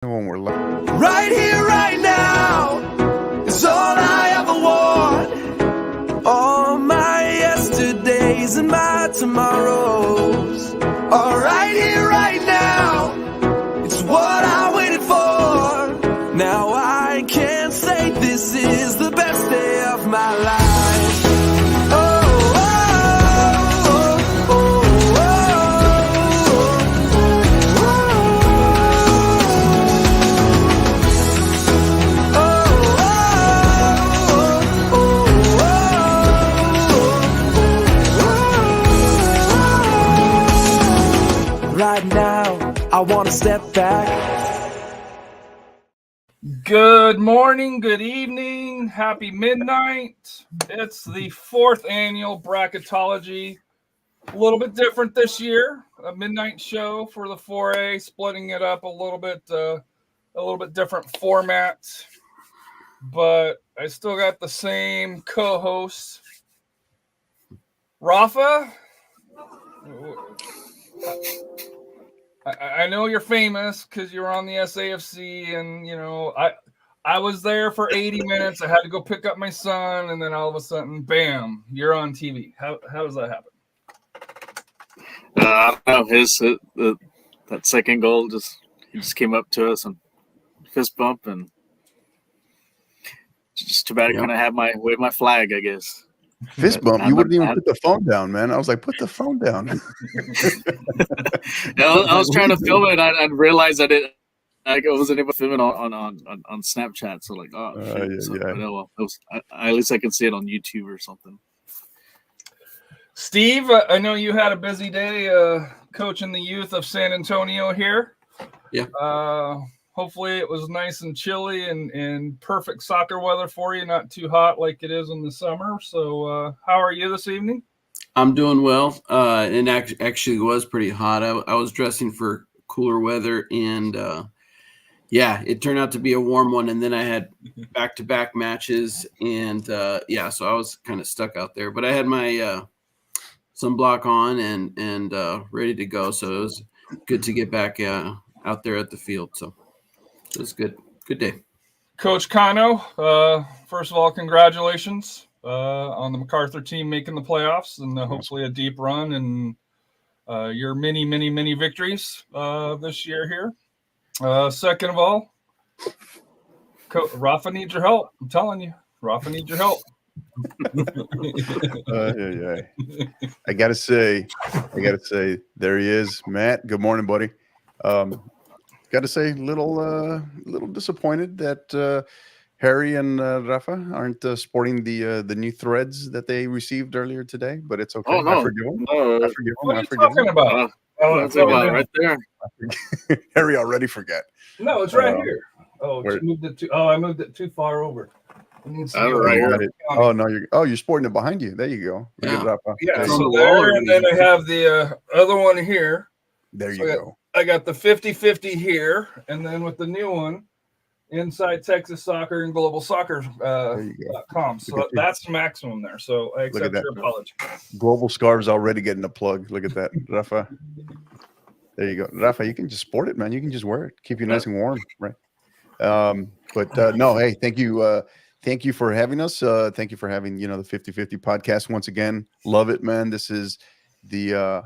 When we're right here, right now, is all I ever want. All my yesterdays and my tomorrows are right here, right now. It's what I waited for. Now I can say this is the best day of my life. Right now, I want to step back. Good morning, good evening, happy midnight. It's the 4th annual Bracketology. A little bit different this year. A midnight show for the 4A, splitting it up a little bit different format. But I still got the same co-host, Rafa. I know you're famous because you're on the SAFC, and I was there for 80 minutes. I had to go pick up my son, and then all of a sudden, bam, you're on TV. How does that happen? I don't know. That second goal he just came up to us and fist bump, and just too bad I couldn't have wave my flag, I guess. Fist bump. You wouldn't even put the phone down, man. I was like, put the phone down. I was trying to film it. I realized I wasn't able to film it on Snapchat. So like, at least I can see it on YouTube or something. Steve, I know you had a busy day coaching the youth of San Antonio here. Yeah. Hopefully it was nice and chilly and perfect soccer weather for you, not too hot like it is in the summer. So how are you this evening? I'm doing well. And actually was pretty hot. I was dressing for cooler weather, and it turned out to be a warm one. And then I had back-to-back matches, and so I was kind of stuck out there. But I had my sunblock on and ready to go. So it was good to get back out there at the field. So it was good. Good day. Coach Cano, first of all, congratulations on the MacArthur team making the playoffs and hopefully a deep run and your many victories this year here. Second of all, Rafa needs your help. I'm telling you, Rafa needs your help. I gotta say, there he is, Matt. Good morning, buddy. Got to say, little disappointed that Harry and Rafa aren't sporting the new threads that they received earlier today, but it's okay. Oh, no. I forgive them. What are you talking about? That's right there. Harry already forgot. No, it's right here. Oh, I moved it too far over. Oh no, you're sporting it behind you. There you go. Yeah, so there, and then I have the other one here. There you go. I got the 50-50 here, and then with the new one, Inside Texas Soccer and Global Soccer.com. So that's the maximum there. So I accept your apology. Global Scarves already getting a plug. Look at that, Rafa. There you go, Rafa. You can just sport it, man. You can just wear it. Keep you nice and warm, right? No, hey, thank you. Thank you for having us. Thank you for having the 50-50 podcast once again. Love it, man. This is the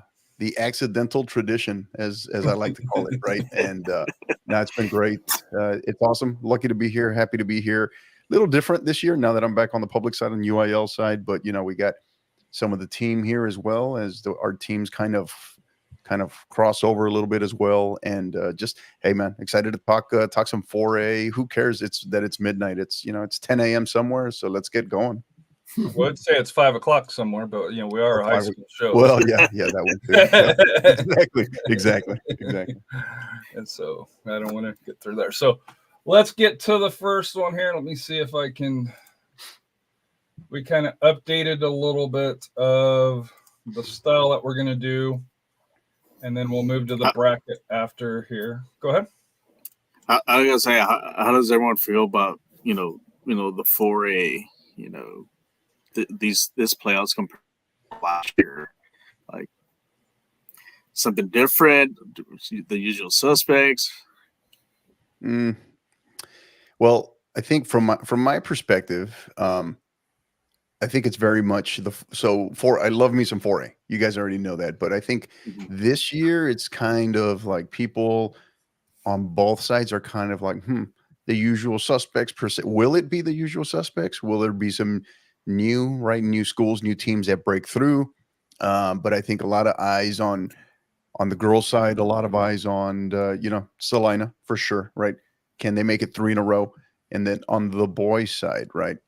accidental tradition, as I like to call it, right? And now it's been great. It's awesome. Lucky to be here. Happy to be here. A little different this year now that I'm back on the public side and UIL side, but we got some of the team here as well as our teams kind of cross over a little bit as well. And just, hey man, excited to talk some 4A. Who cares? It's midnight. It's it's 10 a.m. somewhere. So let's get going. I would say it's 5 o'clock somewhere, but we are a high school show. Well, yeah, that one too. Exactly. And so I don't want to get through there. So let's get to the first one here. Let me see if I can. We kind of updated a little bit of the style that we're going to do, and then we'll move to the bracket after here. Go ahead. I was gonna say, how does everyone feel about the 4A? This playoffs compared to last year, like something different, the usual suspects. Mm, well, I think from my perspective, I think it's very much I love me some 4A. You guys already know that, but I think Mhm. this year it's kind of like people on both sides are kind of like, the usual suspects per se. Will it be the usual suspects? Will there be some new schools, new teams that break through? But I think a lot of eyes on the girls' side, a lot of eyes on Salina for sure, right? Can they make it 3 in a row? And then on the boys' side, right?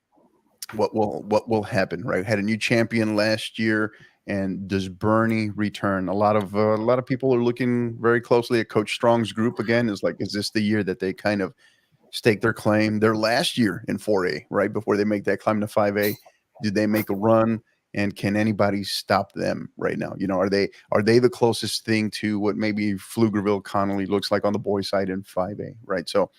What will happen, right? Had a new champion last year, and does Bernie return? A lot of people are looking very closely at Coach Strong's group again. Is this the year that they kind of stake their claim? Their last year in 4A, right before they make that climb to 5A, do they make a run? And can anybody stop them right now? Are they the closest thing to what maybe Pflugerville Connolly looks like on the boys' side in 5A, right? So,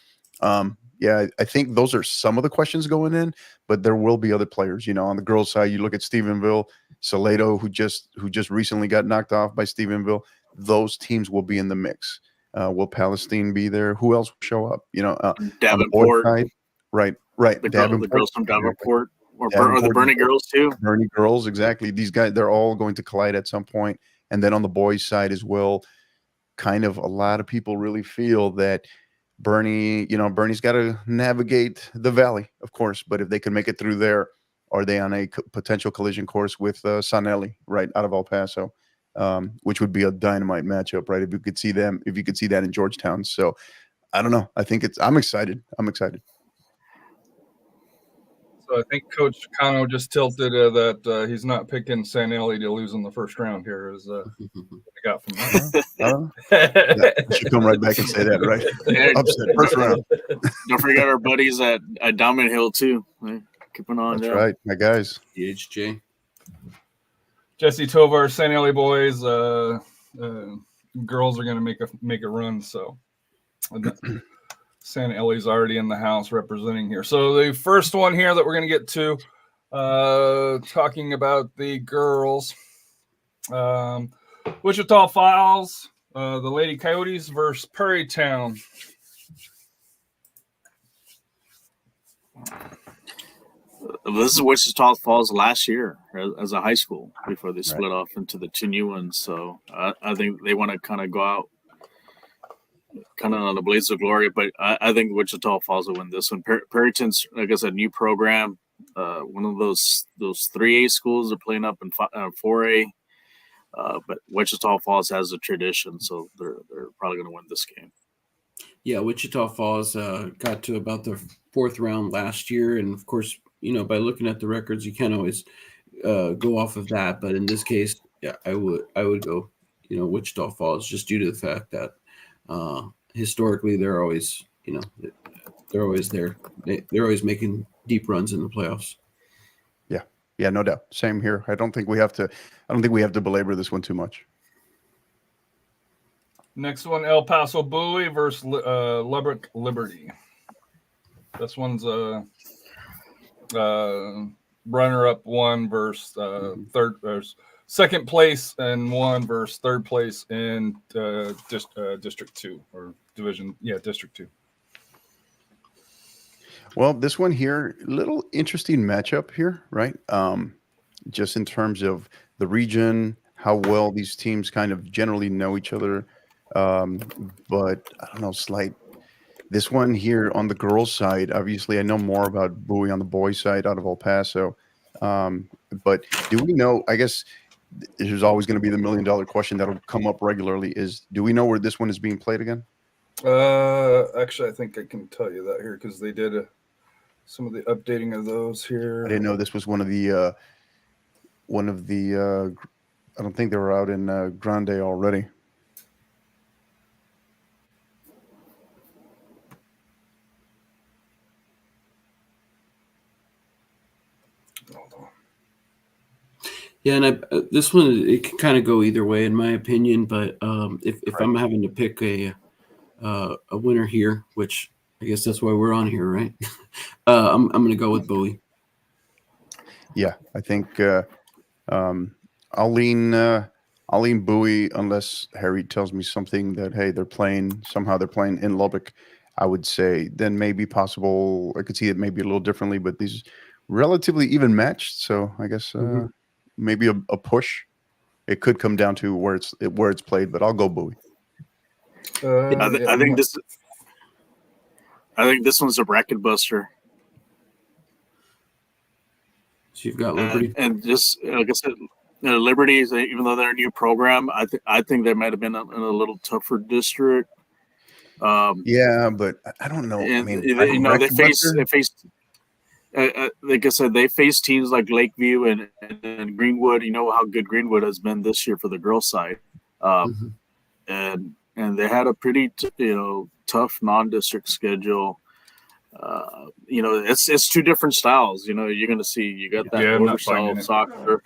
yeah, I think those are some of the questions going in, but there will be other players. On the girls' side, you look at Stephenville, Salado, who just recently got knocked off by Stephenville. Those teams will be in the mix. Will Palestine be there? Who else will show up? On the boys' Davenport, side, right. the Davenport, girls from exactly. Davenport, or the Davenport, Bernie girls too. Bernie girls, exactly. These guys, they're all going to collide at some point. And then on the boys' side as well, kind of a lot of people really feel that Bernie's got to navigate the valley, of course, but if they can make it through there, are they on a potential collision course with Sanelli, right, out of El Paso, which would be a dynamite matchup, right? If you could see that in Georgetown. So I don't know. I'm excited. So I think Coach Cano just tilted that he's not picking Sanelli to lose in the first round here. Is what I got from that. I don't know. Yeah, you should come right back and say that, right? Hey, Upset first round. don't forget our buddies at Diamond Hill too. Keeping on. That's right, my guys. DHJ. Jesse Tovar, Sanelli boys, girls are going to make a run. So Sanelli's already in the house representing here. So the first one here that we're going to get to, talking about the girls, Wichita Falls, the Lady Coyotes versus Prairie Town. This is Wichita Falls last year as a high school before they split off into the two new ones. So I think they want to kind of go out kind of on the blaze of glory. But I think Wichita Falls will win this one. Prairie Town's, like I said, new program. One of those 3A schools are playing up in 4A. But Wichita Falls has a tradition, so they're probably going to win this game. Yeah, Wichita Falls got to about the 4th round last year, and of course, by looking at the records, you can't always go off of that. But in this case, yeah, I would go, Wichita Falls, just due to the fact that historically they're always, they're always there. They're always making deep runs in the playoffs. Yeah, no doubt. Same here. I don't think we have to belabor this one too much. Next one, El Paso Bowie versus Lubbock Liberty. This one's runner-up one versus second place and one versus third place in District 2 or Division. Yeah, District 2. Well, this one here, little interesting matchup here, right? Just in terms of the region, how well these teams kind of generally know each other. But I don't know, this one here on the girls' side, obviously I know more about Bowie on the boys' side out of El Paso. But do we know, I guess there's always going to be the $1 million question that'll come up regularly do we know where this one is being played again? Actually, I think I can tell you that here because they did some of the updating of those here. I didn't know this was one of the I don't think they were out in Grande already. Yeah, and this one, it can kind of go either way in my opinion. But if I'm having to pick a winner here, which I guess that's why we're on here, right? I'm going to go with Bowie. Yeah, I think I'll lean Bowie unless Harry tells me something that, hey, they're playing in Lubbock. I would say then maybe possible. I could see it maybe a little differently, but these relatively even matched. So I guess maybe a push. It could come down to where it's played, but I'll go Bowie. I think this one's a bracket buster. So you've got Liberty, and just like I said, Liberty is even though they're a new program, I think they might have been in a little tougher district. Yeah, but I don't know. I mean, they faced. Like I said, they faced teams like Lakeview and Greenwood. You know how good Greenwood has been this year for the girls' side, and they had a pretty tough non-district schedule. It's two different styles. You're going to see you got that border style of soccer.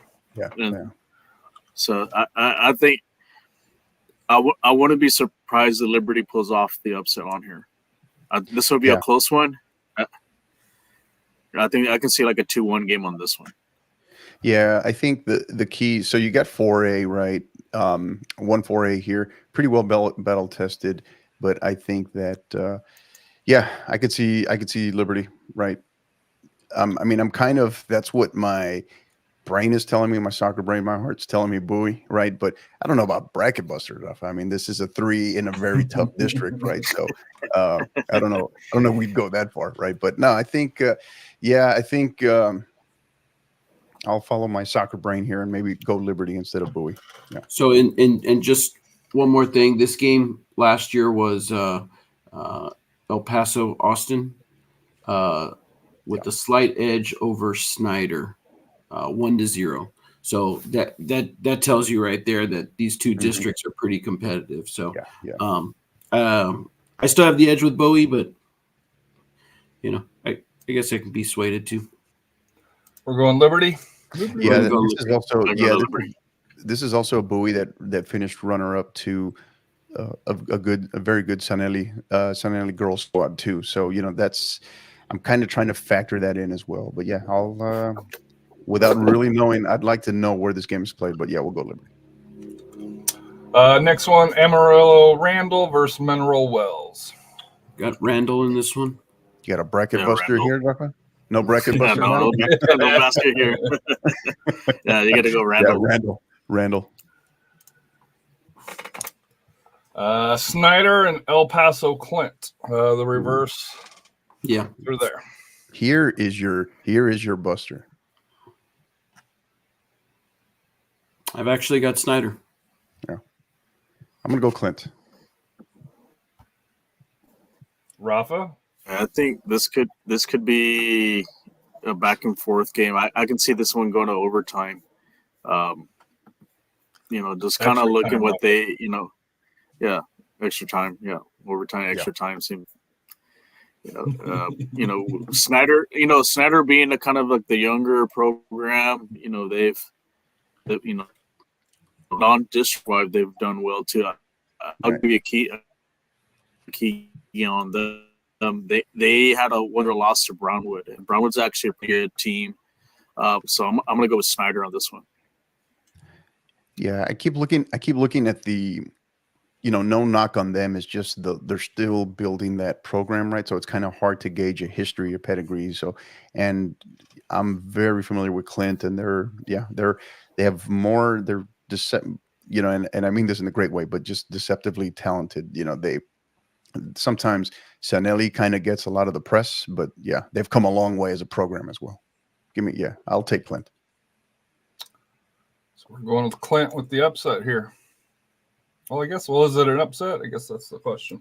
So I think I wouldn't be surprised that Liberty pulls off the upset on here. This will be a close one. I think I can see like a 2-1 game on this one. Yeah, I think the key. So you got 4A, right? 1-4A here, pretty well battle tested, but I think that I could see Liberty, right? I mean, I'm kind of, that's what my brain is telling me, my soccer brain, my heart's telling me Bowie, right? But I don't know about bracket buster stuff. I mean, this is a 3 in a very tough district, right? So I don't know we'd go that far, right? But no, I think I'll follow my soccer brain here and maybe go Liberty instead of Bowie. Yeah. So in just one more thing, this game last year was El Paso Austin with a slight edge over Snyder, 1-0. So that tells you right there that these two districts are pretty competitive. So I still have the edge with Bowie, but I guess I can be swayed too. We're going Liberty. Yeah, this is also a Bowie that finished runner up to a very good Sanelli girls squad too. So I'm kind of trying to factor that in as well. But yeah, I'll without really knowing, I'd like to know where this game is played. But yeah, we'll go Liberty. Next one, Amarillo Randall versus Mineral Wells. Got Randall in this one. You got a bracket buster here, Rafa? No bracket buster. No basket here. Yeah, you got to go Randall. Yeah, Randall. Snyder and El Paso Clint. The reverse. Yeah, they're there. Here is your buster. I've actually got Snyder. Yeah, I'm gonna go Clint. Rafa. I think this could be a back and forth game. I can see this one going to overtime. Just kind of looking what they, extra time, overtime, extra time seems. Snyder being a kind of like the younger program, they've non-district wide they've done well too. I'll give you a key on the. They had a wonder loss to Brownwood, and Brownwood's actually a pretty good team. So I'm going to go with Snyder on this one. Yeah, I keep looking at the, no knock on them. It's just they're still building that program, right? So it's kind of hard to gauge a history or pedigree. So, and I'm very familiar with Clint, and they have more. They're and I mean this in a great way, but just deceptively talented. They. Sometimes Sanelli kind of gets a lot of the press, but yeah, they've come a long way as a program as well. I'll take Clint. So we're going with Clint with the upset here. Well, is it an upset? I guess that's the question.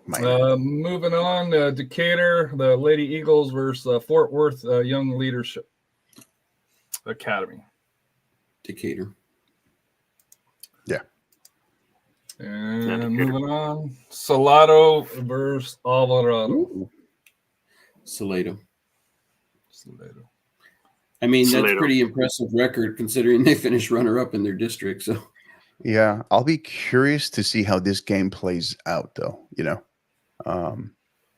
Moving on, Decatur, the Lady Eagles versus Fort Worth Young Leadership Academy. Decatur. Yeah. And moving on, Salado versus Alvarado. Salado. I mean, that's a pretty impressive record considering they finished runner-up in their district. So, yeah, I'll be curious to see how this game plays out, though.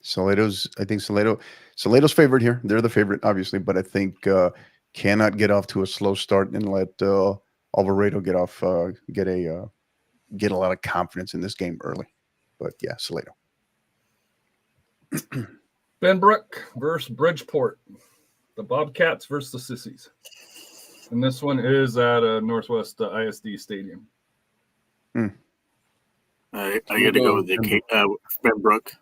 Salado's Salado's favorite here. They're the favorite, obviously, but I think cannot get off to a slow start and let Alvarado get a lot of confidence in this game early. But yeah, Salado. Benbrook versus Bridgeport. The Bobcats versus the Sissies. And this one is at Northwest ISD Stadium. I got to go with the Benbrook.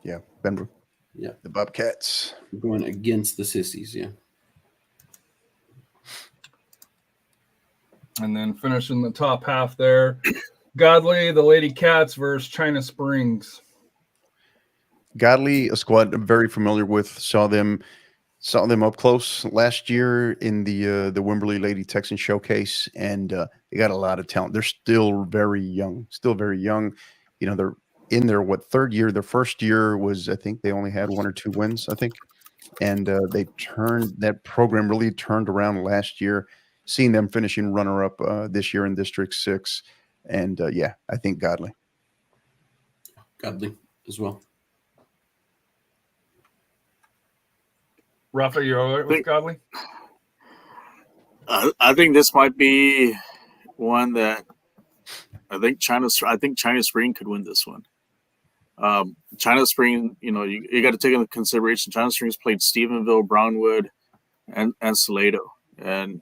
Yeah, Benbrook. Yeah. The Bobcats. We're going against the Sissies, yeah. And then finishing the top half there, Godly, the Lady Cats versus China Springs. Godly, a squad I'm very familiar with. Saw them up close last year in the Wimberley Lady Texan Showcase, and they got a lot of talent. They're still very young. You know, they're in their third year. Their first year was, I think, they only had 1 or 2 wins, I think, and that program really turned around last year. Seeing them finishing runner up this year in District 6, and yeah, I think Godly as well. Rafa, you all right with Godly? I think this might be one that I think China Spring could win this one. China Spring, you got to take into consideration China Spring's played Stephenville, Brownwood, and Salado, and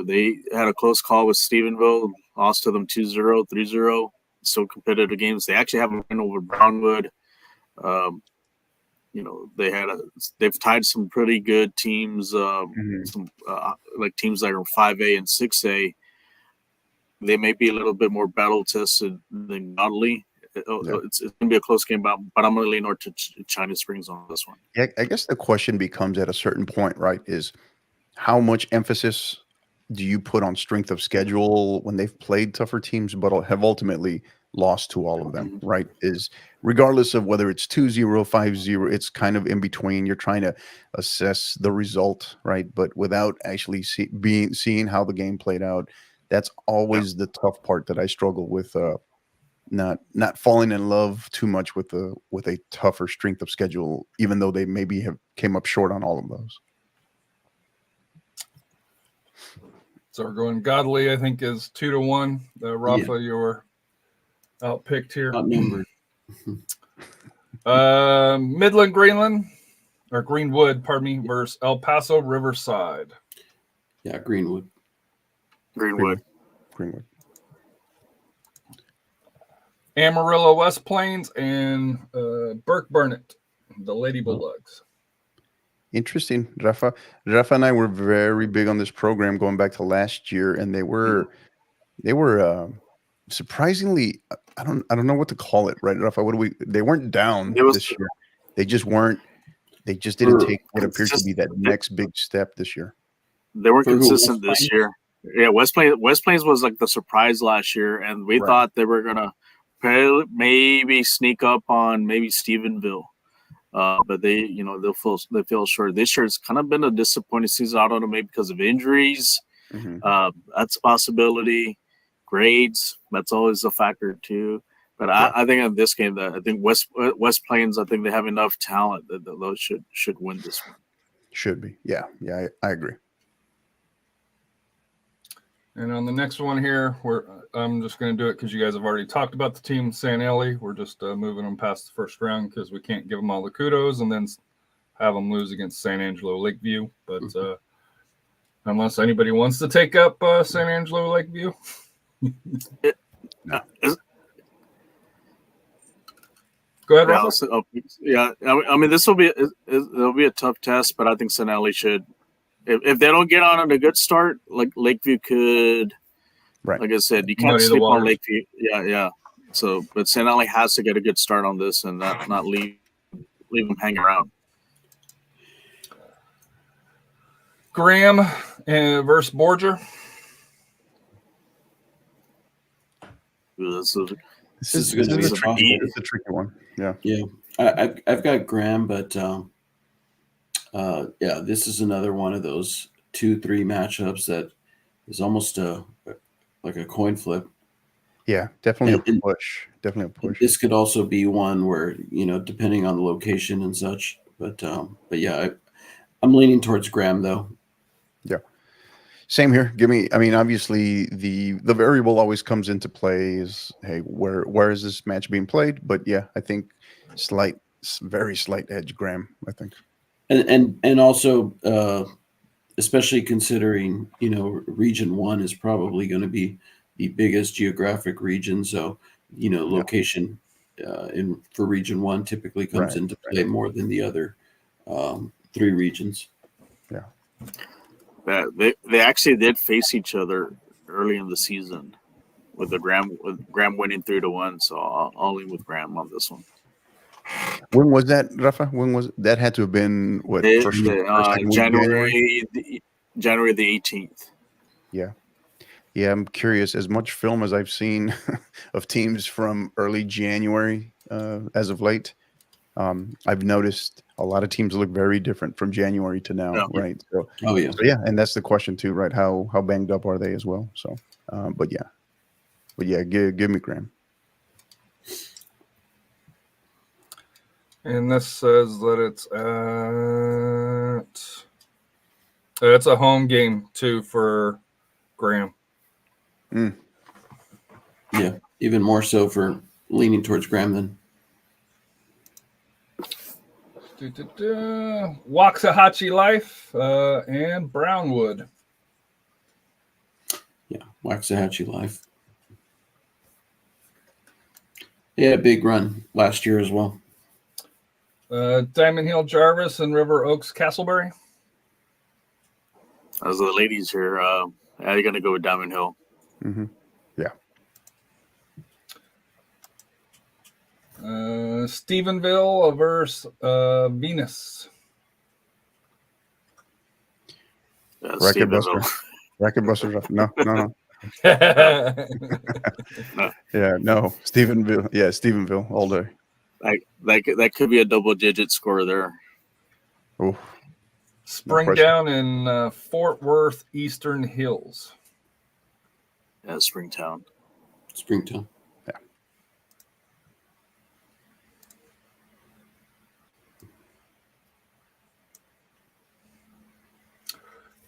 they had a close call with Stephenville, lost to them 2-0, 3-0. So competitive games. They actually have a win over Brownwood. They've tied some pretty good teams, some like teams that are 5A and 6A. They may be a little bit more battle tested than Godly. It's going to be a close game, but I'm going to lean over to China Springs on this one. Yeah, I guess the question becomes at a certain point, right, is how much emphasis do you put on strength of schedule when they've played tougher teams but have ultimately lost to all of them, right? Is regardless of whether it's 2-0, 5-0, it's kind of in between. You're trying to assess the result, right? But without actually seeing how the game played out, that's always the tough part that I struggle with. Not falling in love too much with a tougher strength of schedule, even though they maybe have came up short on all of those. So we're going Godly, I think, is 2-1. Rafa, you're outpicked here. Outnumbered. Midland Greenwood, versus El Paso Riverside. Yeah, Greenwood. Amarillo West Plains and Burke Burnett, the Lady Bulldogs. Interesting. Rafa and I were very big on this program going back to last year, and they were surprisingly, I don't know what to call it, right, Rafa? They weren't down this year. They just didn't take what appeared to be that next big step this year. They weren't consistent this year. Yeah, West Plains was like the surprise last year, and we thought they were gonna maybe sneak up on maybe Stephenville. But they fell short. This year it's kind of been a disappointing season. I don't know, maybe because of injuries. That's a possibility. Grades, that's always a factor too. But I think in this game, I think West Plains, I think they have enough talent that those should win this one. Should be, yeah, I agree. And on the next one here, I'm just going to do it because you guys have already talked about the team, San Eli. We're just moving them past the first round because we can't give them all the kudos and then have them lose against San Angelo Lakeview. But unless anybody wants to take up San Angelo Lakeview. No. Go ahead, Ross. Yeah, I mean, it'll be a tough test, but I think San Eli should. If they don't get on a good start, like Lakeview could, right? Like I said, you can't sleep on Lakeview. Yeah. So, but San Eli has to get a good start on this and not leave them hanging around. Graham versus Borger. This is a tricky one. Yeah. I've got Graham, but. This is another one of those 2-3 matchups that is almost like a coin flip. Yeah, definitely a push. This could also be one where, depending on the location and such. But yeah, I'm leaning towards Graham though. Yeah, same here. Obviously the variable always comes into play is, hey, where is this match being played? But yeah, I think slight very slight edge Graham, I think. And also, especially considering, Region 1 is probably going to be the biggest geographic region. So, location for Region 1 typically comes into play more than the other 3 regions. Yeah. They actually did face each other early in the season with Graham winning 3-1. So I'll lean with Graham on this one. When was that, Rafa? When was that? Had to have been what? January the 18th. Yeah. I'm curious. As much film as I've seen of teams from early January as of late, I've noticed a lot of teams look very different from January to now, right? So, so and that's the question too, right? How banged up are they as well? So, but give me Graham. And this says that it's a home game too for Graham. Yeah, even more so for leaning towards Graham than. Waxahachie Life and Brownwood. Yeah, Waxahachie Life. He had a big run last year as well. Diamond Hill Jarvis and River Oaks Castleberry. As the ladies here, you're going to go with Diamond Hill. Mm-hmm. Yeah. Stephenville versus Venus. Racket Buster. No. Yeah, no. Stephenville. Yeah, Stephenville all day. That could be a double-digit score there. Oh. Springtown and Fort Worth Eastern Hills. Yeah, Springtown. Yeah.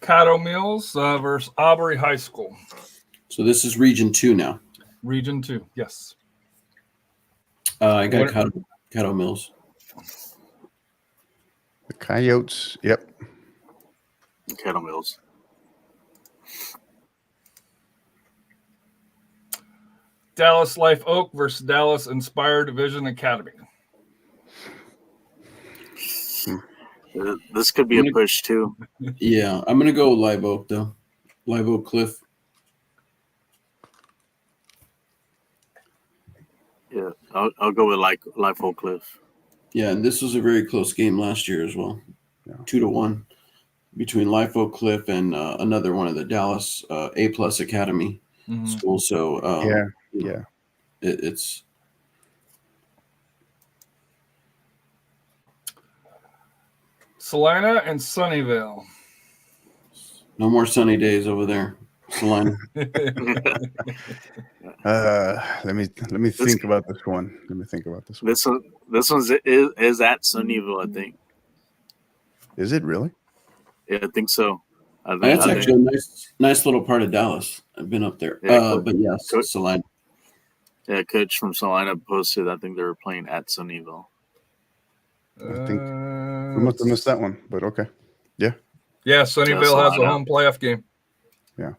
Caddo Mills versus Aubrey High School. So this is Region 2 now. Region 2, yes. I got Caddo Mills. The Coyotes, yep. Caddo Mills. Dallas Life Oak versus Dallas Inspire Division Academy. This could be a push too. Yeah, I'm going to go Live Oak though. Live Oak Cliff. Yeah, I'll go with Live Oak Cliff. Yeah, and this was a very close game last year as well. Yeah. 2-1 between Live Oak Cliff and another one of the Dallas A+ Academy schools. So it's Salina and Sunnyvale. No more sunny days over there, Salina. Let me think about this one. This one's is at Sunnyvale, I think. Is it really? Yeah, I think so. That's actually a nice little part of Dallas. I've been up there. Yeah, but yes, Salina. Yeah, coach from Salina posted. I think they were playing at Sunnyvale. I think we must have missed that one, but okay. Yeah. Yeah, Sunnyvale has a home playoff game. Yeah.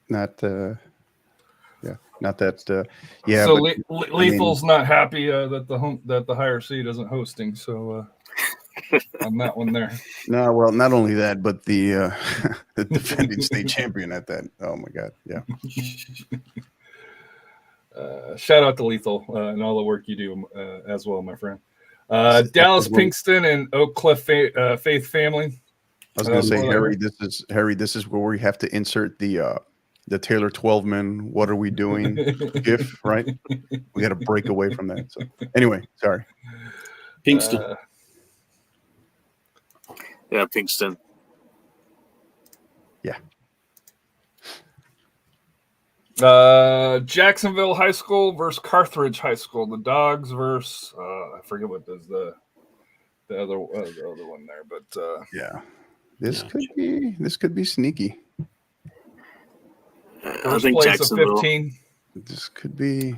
Not that. Yeah. So Lethal's not happy that the higher seed isn't hosting. So on that one there. No, well, not only that, but the defending state champion at that. Oh my God. Yeah. Shout out to Lethal and all the work you do as well, my friend. Dallas Pinkston and Oak Cliff Faith Family. I was going to say, Harry. This is where we have to insert the Taylor 12-man. What are we doing? GIF, right? We got to break away from that. So anyway, sorry. Pinkston. Yeah, Pinkston. Yeah. Jacksonville High School versus Carthage High School. The Dogs versus I forget what is the other one there, but yeah, this could be sneaky. I think Jacksonville. 15. This could be.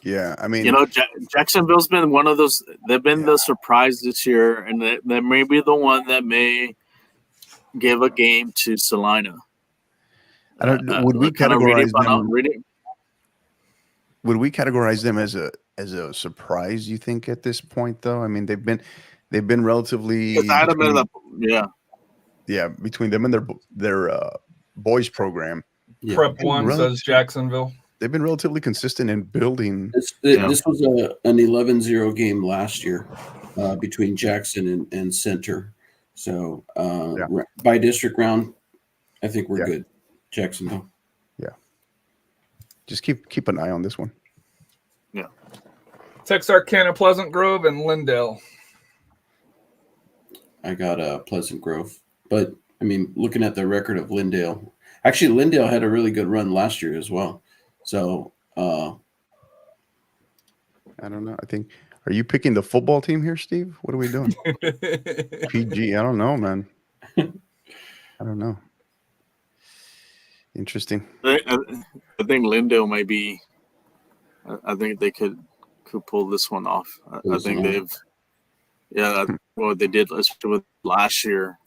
Yeah, I mean, You know, Jacksonville's been one of those. They've been the surprise this year, and they may be the one that may give a game to Salina. I don't. Would we Kind of reading categorize them? reading. Would we categorize them as a surprise? You think at this point, though? I mean, they've been relatively Because I had them in between them and their boys program. Yeah. Prep one says Jacksonville. They've been relatively consistent in building. This was an 11-0 game last year between Jackson and Center. So by district round, I think we're good. Jacksonville. Yeah. Just keep an eye on this one. Yeah. Texarkana, Pleasant Grove, and Lindale. I got Pleasant Grove, but I mean, looking at the record of Lindale, actually Lindale had a really good run last year as well. So I don't know. I think, are you picking the football team here, Steve? What are we doing? PG. I don't know, man. I don't know. Interesting. I think Lindale might be. I think they could pull this one off. I think they've. Yeah, what they did with last year.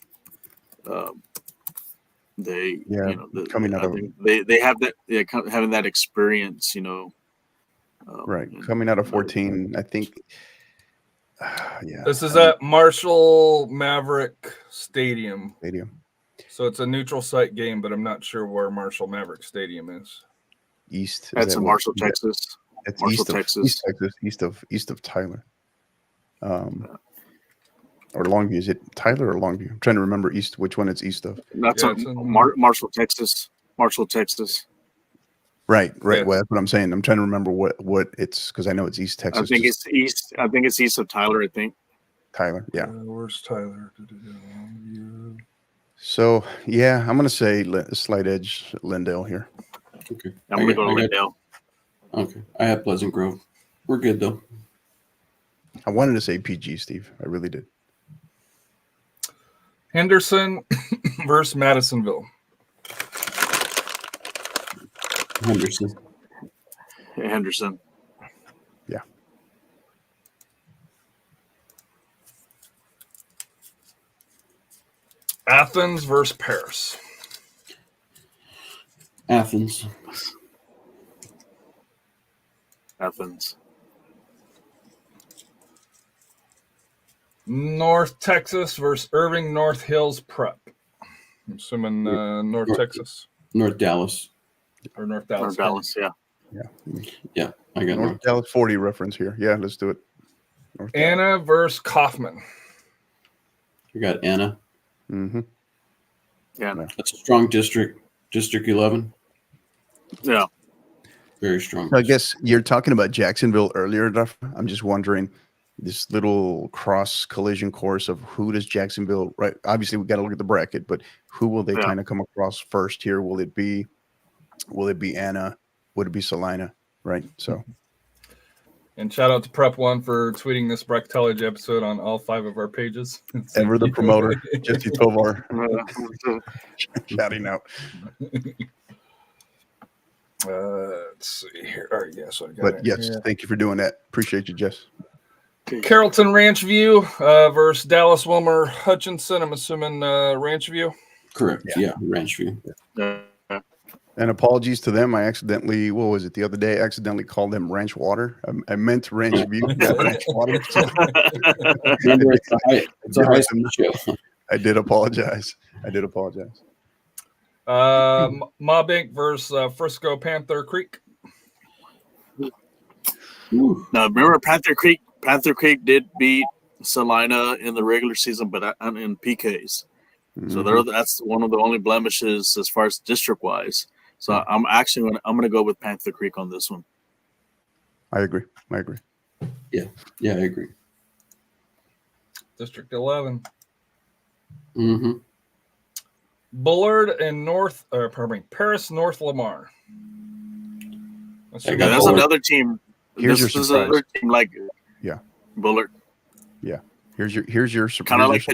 They coming out of they have that having that experience, right, coming out of 14, I think. This is at Marshall Maverick Stadium. So it's a neutral site game, but I'm not sure where Marshall Maverick Stadium is. East. That's in Marshall, Texas. It's Marshall, Texas. East of Tyler. Or Longview. Is it Tyler or Longview? I'm trying to remember which one it's east of. That's Marshall, Texas. Marshall, Texas. Right. Yeah. Well, that's what I'm saying. I'm trying to remember what it's, because I know it's East Texas. I think it's east. I think it's east of Tyler. I think. Tyler. Yeah. Where's Tyler? So I'm gonna say slight edge Lindale here. okay, I'm gonna go to Lindale. Okay, I have Pleasant Grove. We're good though. I wanted to say PG, Steve. I really did. Henderson versus Madisonville. Henderson. Yeah. Athens versus Paris. Athens. North Texas versus Irving North Hills Prep. I'm assuming North Texas. North Dallas. Or North Dallas. North Dallas, yeah. Yeah, I got North Dallas 40 reference here. Yeah, let's do it. North Anna versus Kaufman. You got Anna. Mm-hmm. Yeah. That's a strong district. District 11. Yeah. Very strong. I guess you're talking about Jacksonville earlier, Duff. I'm just wondering this little cross collision course of who does Jacksonville, right? Obviously, we got to look at the bracket, but who will they kind of come across first here? Will it be Anna? Would it be Salina? Right. So, and shout out to Prep One for tweeting this Bracketology episode on all 5 of our pages. Ever the promoter, Jesse Tovar, shouting out. Let's see here. All right, yes, I got But it. yes, thank you for doing that. Appreciate you, Jess. Carrollton Ranch View versus Dallas Wilmer Hutchinson. I'm assuming Ranch View. Correct. Yeah, Ranch View. And apologies to them. I accidentally, what was it the other day? I accidentally called them Ranch Water. I meant Ranch View, not Ranch Water. So. Remember, it's a high school show. I did apologize. Mob Inc. versus Frisco Panther Creek. Now, remember Panther Creek? Panther Creek did beat Salina in the regular season, but in PKs. So that's one of the only blemishes as far as district wise. So I'm gonna go with Panther Creek on this one. I agree. Yeah, I agree. District 11. Mm-hmm. Bullard and Paris North Lamar. That's another team. Here's your surprise. surprise. Another team like Bullard. Yeah. Here's your surprise. Kind of like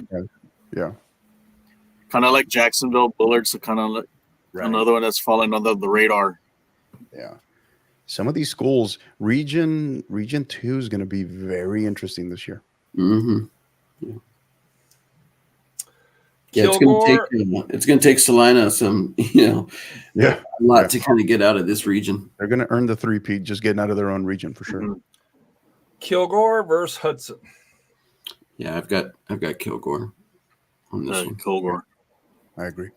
kind of like Jacksonville. Bullard's kind of like another one that's falling under the radar. Yeah. some of these schools, Region 2 is going to be very interesting this year. Mm-hmm. Yeah, Kilgore, it's gonna take Salina some, a lot Yeah. to kind of get out of this region. They're going to earn the three-peat just getting out of their own region for sure. Kilgore versus Hudson. Yeah, I've got Kilgore on this one. Kilgore. I agree.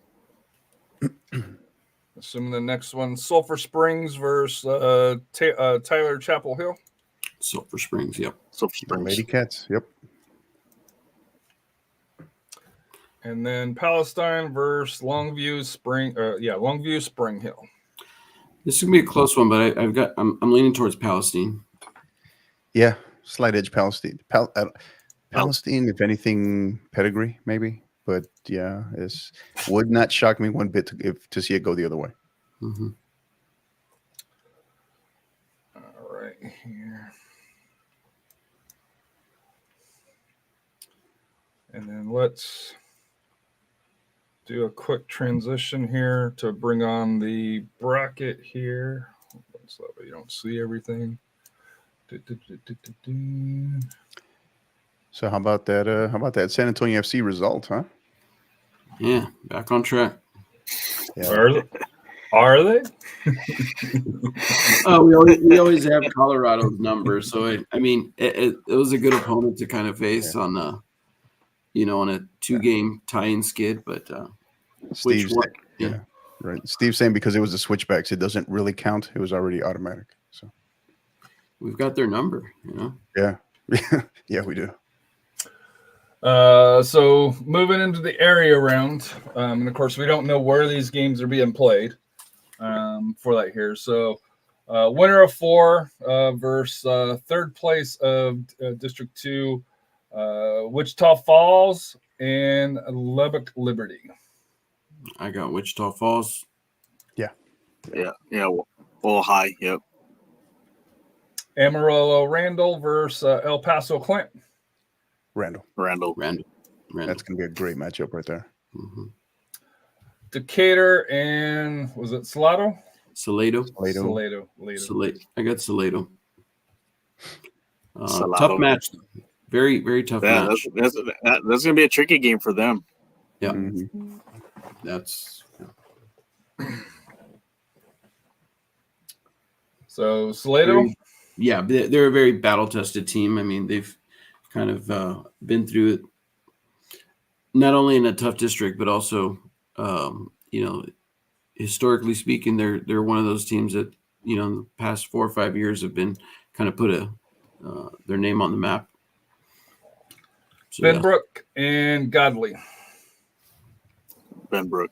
Assuming the next one, Sulphur Springs versus Tyler Chapel Hill. Sulphur Springs, yep. Sulphur The Springs. Lady Cats. Yep. And then Palestine versus Longview Spring Hill. This is gonna be a close one, but I'm leaning towards Palestine. Yeah. Slight edge Palestine. Palestine, if anything, pedigree maybe. But yeah, it would not shock me one bit to see it go the other way. Mm-hmm. All right, here. And then let's do a quick transition here to bring on the bracket here. So that way you don't see everything. So how about that? How about that San Antonio FC result, huh? Yeah, back on track. Yeah. Are they? We always have Colorado's number, so it was a good opponent to kind of face on on a 2-game tie-in skid, but Steve's right. Steve's saying because it was the switchbacks, it doesn't really count. It was already automatic. So we've got their number, Yeah, yeah, we do. So moving into the area round, and of course we don't know where these games are being played for that here. So winner of 4 versus third place of District 2, Wichita Falls and Lubbock Liberty. I got Wichita Falls. Yeah. All high. Yep. Amarillo Randall versus El Paso Clint. Randall. That's going to be a great matchup right there. Mm-hmm. Decatur and was it Salado? Salado. I got Salado. Tough match. Very, very tough match. That's going to be a tricky game for them. Yeah. Mm-hmm. So Salado? They're a very battle-tested team. I mean, they've kind of been through it, not only in a tough district, but also, historically speaking, they're one of those teams that, in the past 4 or 5 years have been kind of put their name on the map. So, Benbrook and Godley. Benbrook.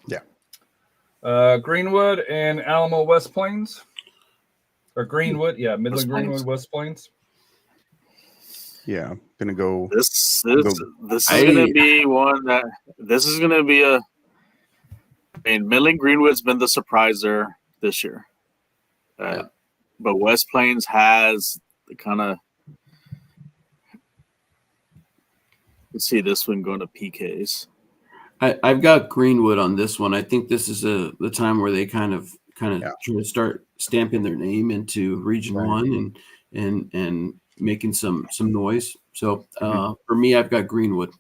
Yeah. Greenwood and Alamo West Plains. Or Greenwood, Midland Greenwood, West Plains. Yeah, I'm gonna go. This is gonna be one that this is gonna be a. I mean, Midland Greenwood's been the surpriser this year, but West Plains has the kind of. Let's see this one going to PKs. I've got Greenwood on this one. I think this is the time where they kind of try to start stamping their name into Region 1 and making some noise. So for me, I've got Greenwood.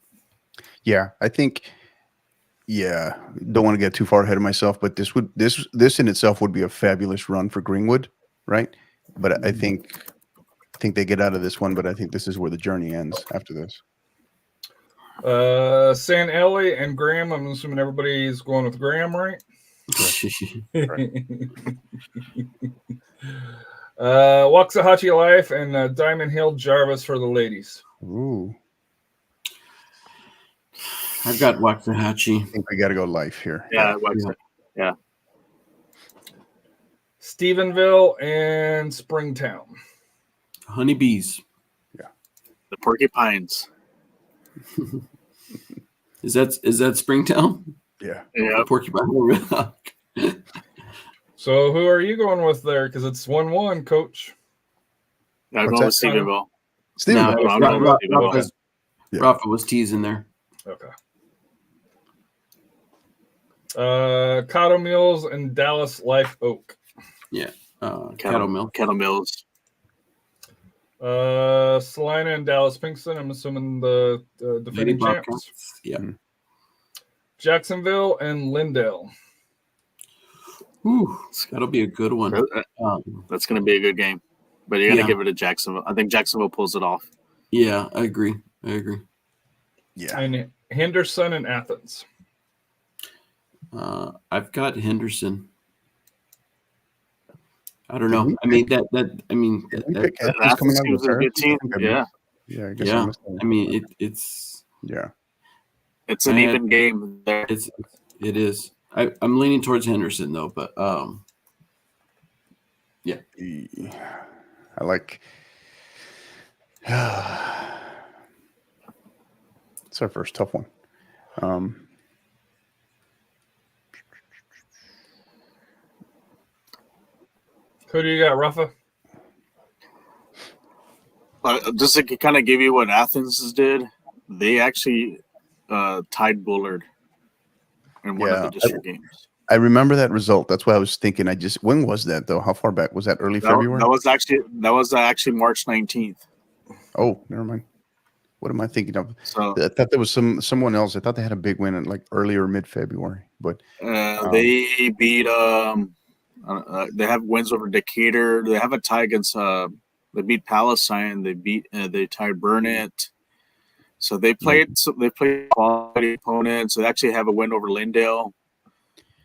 Yeah, I think. Yeah, don't want to get too far ahead of myself, but this in itself would be a fabulous run for Greenwood, right? But I think they get out of this one, but I think this is where the journey ends after this. San Eli and Graham. I'm assuming everybody's going with Graham, right? Waxahachie Life and Diamond Hill Jarvis for the ladies. Ooh. I've got Waxahachie. I think we got to go Life here. Yeah. Stephenville and Springtown. Honeybees. Yeah. The Porcupines. Is that Springtown? Yeah. Porcupine. So who are you going with there? Because it's 1-1, Coach. I'm going with Stephenville. Stephenville. Rafa was teasing there. Okay. Cotto Mills and Dallas Life Oak. Cattle Mill. Kettle Mills. Salina and Dallas Pinkston. I'm assuming the defending champs. Bobcats. Yeah. Jacksonville and Lindale. Ooh, that'll be a good one. That's going to be a good game. But you got to give it to Jacksonville. I think Jacksonville pulls it off. Yeah, I agree. Yeah. And Henderson and Athens. I've got Henderson. I don't know. I mean Athens seems a good team. Yeah. Yeah, I guess I missed that. I mean it's it's an even game there. It is. I'm leaning towards Henderson though, but yeah. I like it's our first tough one. Who do you got, Rafa? Just to kind of give you what Athens did, they actually tied Bullard in one of the district games. I remember that result. That's why I was thinking. When was that though? How far back was that? Early February? That was actually March 19th. Oh, never mind. What am I thinking of? So I thought there was someone else. I thought they had a big win in like early or mid-February, but they beat they have wins over Decatur. They have a tie against they beat Palestine. They tied Burnett. So they played quality opponents. They actually have a win over Lindale.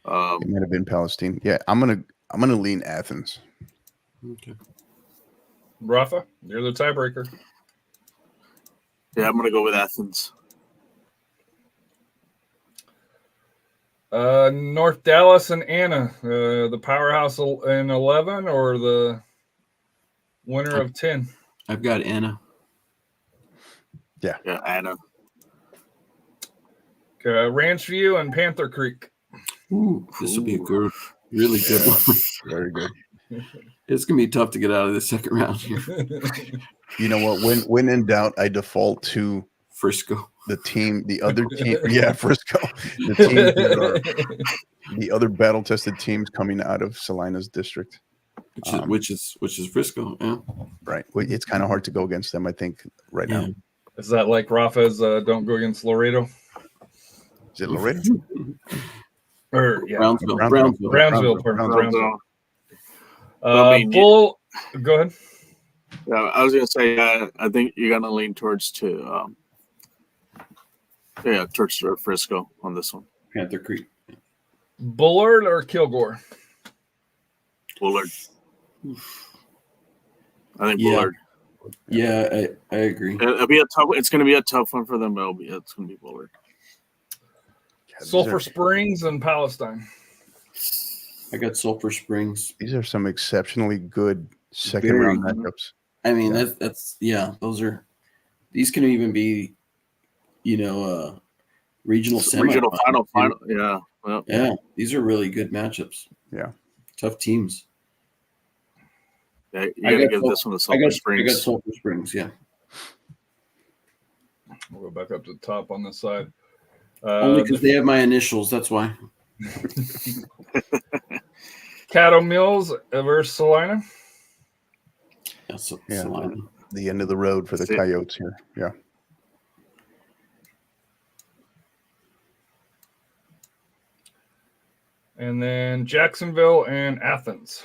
It might have been Palestine. Yeah, I'm gonna lean Athens. Okay. Rafa, you're the tiebreaker. Yeah, I'm gonna go with Athens. North Dallas and Anna, the powerhouse in 11 or the winner of 10? I've got Anna. Yeah, Anna. Ranch View and Panther Creek. Ooh, this will be a good, really good one. Very good. It's gonna be tough to get out of the second round here. You know what? When in doubt, I default to Frisco. The other team. Yeah, Frisco. The other battle-tested teams coming out of Salina's district. Which is Frisco. Yeah. Right. It's kind of hard to go against them, I think, right now. Is that like Rafa's don't go against Laredo? Is it Laredo? Brownsville. Bull, go ahead. Yeah, I was gonna say I think you're gonna lean towards Frisco on this one. Panther Creek. Bullard or Kilgore? Bullard. I think Bullard. Yeah, I agree. It's gonna be a tough one for them, but it's gonna be Bullard. Sulphur Springs and Palestine. I got Sulphur Springs. These are some exceptionally good second round matchups. I mean, these can even be, regional final. Yeah. Well, yeah. These are really good matchups. Yeah. Tough teams. Yeah, you gotta give this one to Sulphur Springs. I got Sulphur Springs, yeah. We'll go back up to the top on this side. Only because they have my initials, that's why. Cattle Mills versus Salina. Salina. The end of the road for the Coyotes here. Yeah. And then Jacksonville and Athens.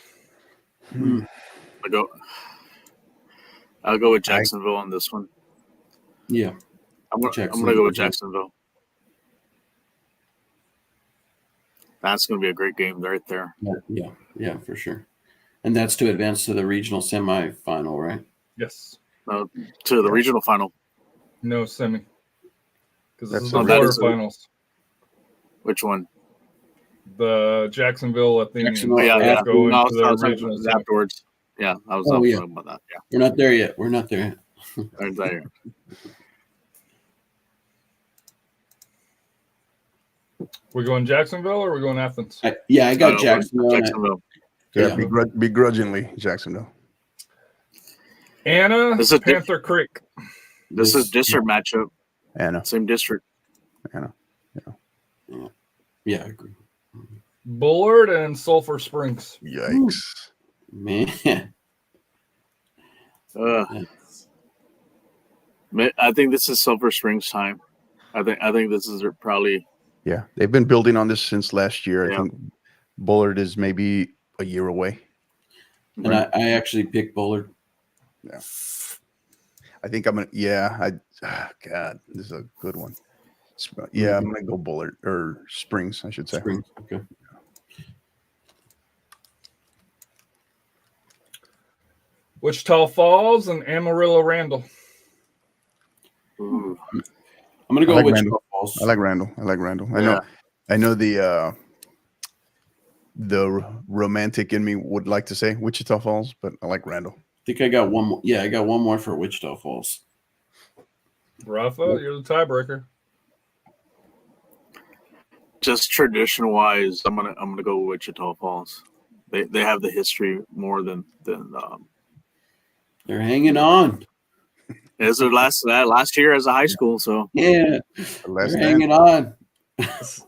I'll go with Jacksonville on this one. Yeah. I'm gonna go with Jacksonville. That's gonna be a great game right there. Yeah, for sure. And that's to advance to the regional semifinal, right? Yes. To the regional final. No semi. Because this is the quarterfinals. Which one? The Jacksonville Athenians. Yeah. Go into the regional afterwards. Yeah, I was talking about that. Yeah. We're not there yet. We're not there yet. Right there. We going Jacksonville or we going Athens? I got Jacksonville. Yeah, begrudgingly Jacksonville. Anna, Panther Creek. This is district matchup. Anna. Same district. Anna. Yeah, I agree. Bullard and Sulphur Springs. Yikes. Man. I think this is Sulphur Springs time. I think this is probably. Yeah, they've been building on this since last year. Yeah. I think Bullard is maybe a year away. And I actually picked Bullard. Yeah. I think I'm gonna. God, this is a good one. Yeah, I'm gonna go Bullard or Springs, I should say. Springs. Okay. Wichita Falls and Amarillo Randall. Ooh. I'm gonna go like Wichita Randall. Falls. I like Randall. Yeah. I know the romantic in me would like to say Wichita Falls, but I like Randall. I think I got one more. Yeah, I got one more for Wichita Falls. Rafa, you're the tiebreaker. Just tradition wise, I'm gonna go with Wichita Falls. They have the history more than They're hanging on. as their last year as a high school. So Yeah, Last they're time. hanging on.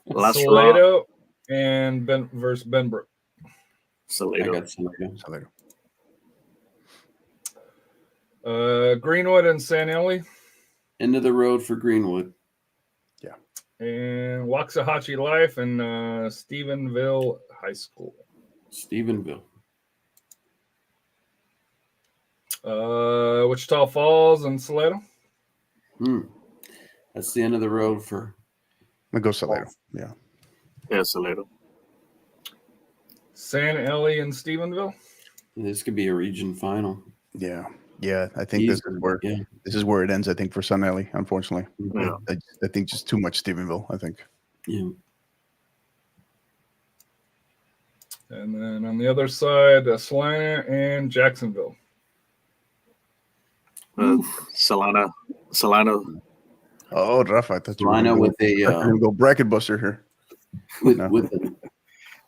last Salado and versus Benbrook. I Salado. got Salado. Greenwood and San Eli. End of the road for Greenwood. And Waxahachie Life and Stephenville High School. Stephenville. Wichita Falls and Salado. That's the end of the road for. I'm gonna go Salado. Yeah. Yeah, Salado. San Eli and Stephenville. This could be a region final. Yeah. Yeah. I think this is where it ends, I think, for Sun Alley, unfortunately. Yeah. I think just too much Stephenville, I think. Yeah. And then on the other side, Salina and Jacksonville. Salina. Oh, Rafa, I thought you were Salina gonna with go bracket buster here. with No. with an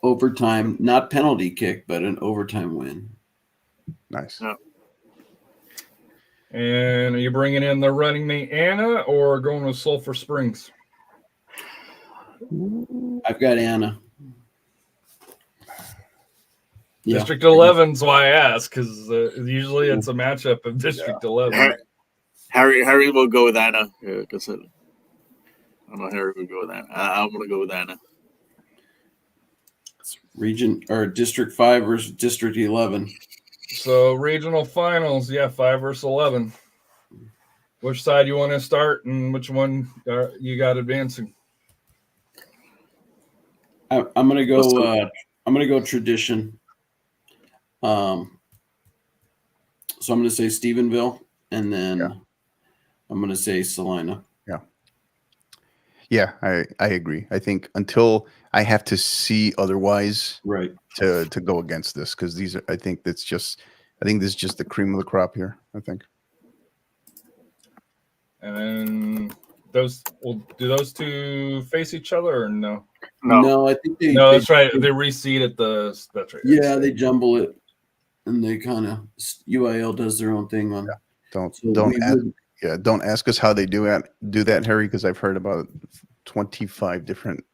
overtime, not penalty kick, but an overtime win. Nice. Yeah. And are you bringing in the running mate Anna or going with Sulphur Springs? I've got Anna. Yeah. District 11's why I ask, because usually it's a matchup of District 11. Harry will go with Anna. Yeah, I know Harry will go with Anna. I'm gonna go with Anna. Region or District 5 versus District 11. So regional finals, 5 versus 11. Which side you want to start, and which one you got advancing? I'm gonna go. I'm gonna go tradition. So I'm gonna say Stephenville, and then I'm gonna say Salina. Yeah, I agree. I think until I have to see otherwise, Right. to go against this, because I think this is just the cream of the crop here. I think. And then do those two face each other or no? No. I think they. No, that's right. They reseed at the. That's right. Yeah, they jumble it, and they kind of UIL does their own thing on. Don't ask us how they do that, Harry, because I've heard about 25 different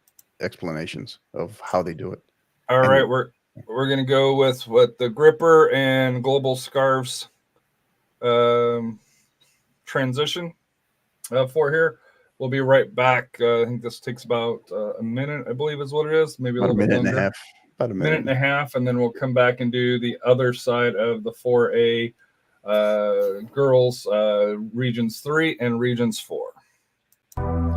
explanations of how they do it. All right, we're gonna go with what the gripper and global scarves transition for here. We'll be right back. I think this takes about a minute, I believe is what it is. Maybe a little bit longer. About a minute and a half, and then we'll come back and do the other side of the 4A girls, regions 3 and regions 4.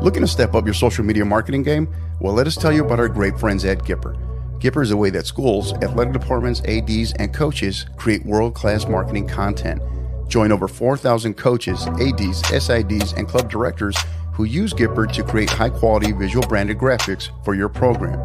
Looking to step up your social media marketing game? Well, let us tell you about our great friends at Gipper. Gipper is a way that schools, athletic departments, ADs, and coaches create world-class marketing content. Join over 4,000 coaches, ADs, SIDs, and club directors who use Gipper to create high-quality visual branded graphics for your program.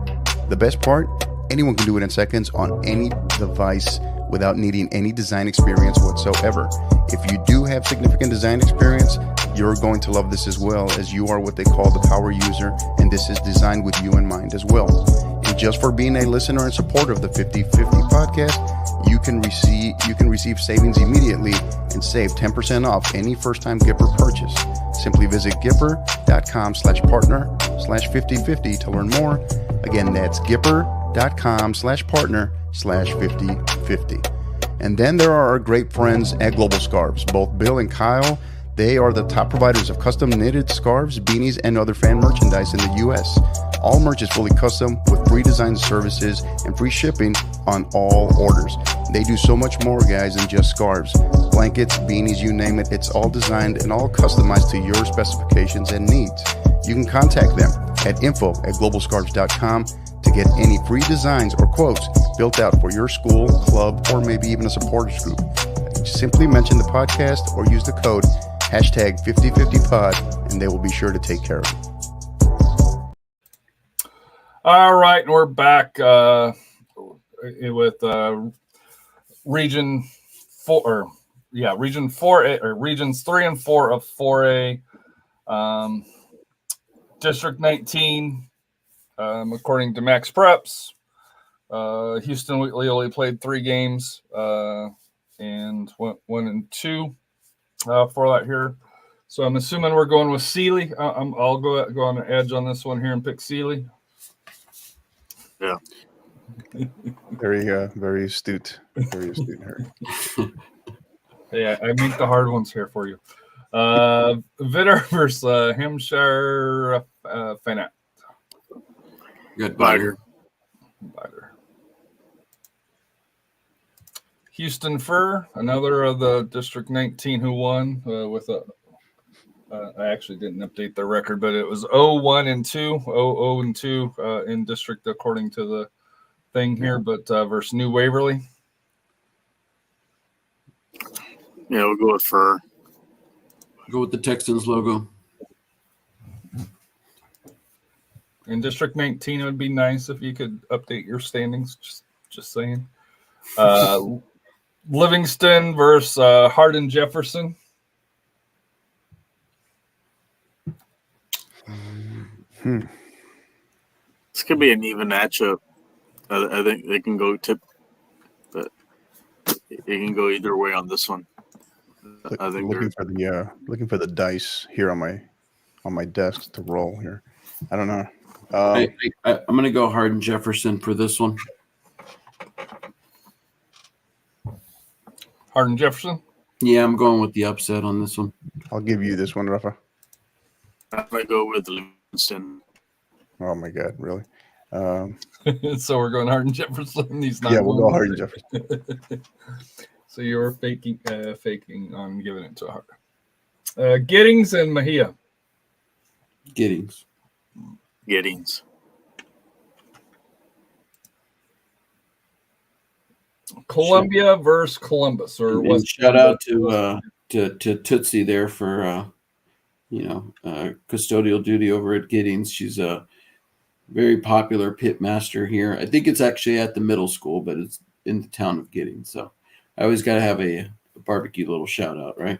The best part? Anyone can do it in seconds on any device without needing any design experience whatsoever. If you do have significant design experience, you're going to love this as well, as you are what they call the power user, and this is designed with you in mind as well. And just for being a listener and supporter of the 50/50 podcast, you can receive savings immediately and save 10% off any first-time Gipper purchase. Simply visit gipper.com/partner/5050 to learn more. Again, that's Gipper, globalscarves.com/partner/5050. And then there are our great friends at Global Scarves, both Bill and Kyle. They are the top providers of custom knitted scarves, beanies, and other fan merchandise in the U.S. All merch is fully custom with free design services and free shipping on all orders. They do so much more, guys, than just scarves. Blankets, beanies, you name it. It's all designed and all customized to your specifications and needs. You can contact them at info@globalscarves.com to get any free designs or quotes built out for your school, club, or maybe even a supporters group. Simply mention the podcast or use the code #5050pod, and they will be sure to take care of it. All right, and we're back with Region 4, Region 4A, or Regions 3 and 4 of 4A. District 19, according to Max Preps, Houston Wheatley only played 3 games and went 1-2 for that here. So I'm assuming we're going with Sealy. I'll go on the edge on this one here and pick Sealy. Yeah. Very astute. Very astute here. Yeah, I make the hard ones here for you. Vitter versus Hampshire Fanat. Good Bider. Houston Fur, another of the District 19 who won with a. I actually didn't update the record, but it was 0-1-2, 0-0-2 in district according to the thing here. But versus New Waverly. Yeah, we'll go with Fur. Go with the Texans logo. In District 19, it would be nice if you could update your standings. Just saying. Livingston versus Hardin Jefferson. This could be an even matchup. I think they can go tip, but it can go either way on this one. I think looking for the dice here on my desk to roll here. I don't know. I'm going to go Hardin Jefferson for this one. Hardin Jefferson? Yeah, I'm going with the upset on this one. I'll give you this one, Rafa. I'm going to go with Livingston. Oh my God, really? So we're going Hardin Jefferson. He's not. Yeah, we'll go Hardin Jefferson. So you're faking on giving it to Hardin. Giddings and Mejia. Giddings. Columbia versus Columbus, or and shout out to Tootsie there for custodial duty over at Giddings. She's a very popular pit master here. I think it's actually at the middle school, but it's in the town of Giddings. So I always got to have a barbecue little shout out, right?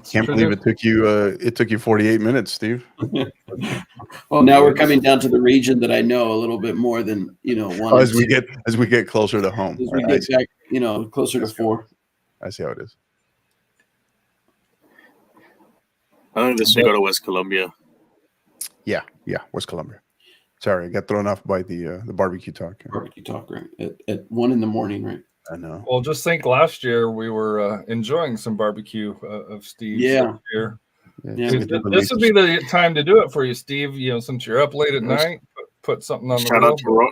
Can't believe it took you 48 minutes, Steve. Well, now we're coming down to the region that I know a little bit more than one. As we get closer to home, as we get back, closer to 4. I see how it is. I think this should go to West Columbia. Yeah, West Columbia. Sorry, I got thrown off by the barbecue talk. Barbecue talk, right? At 1 a.m, right? I know. Well, just think last year we were enjoying some barbecue of Steve's. Yeah. Here. Yeah. This would be the time to do it for you, Steve. Since you're up late at night, put something on the grill.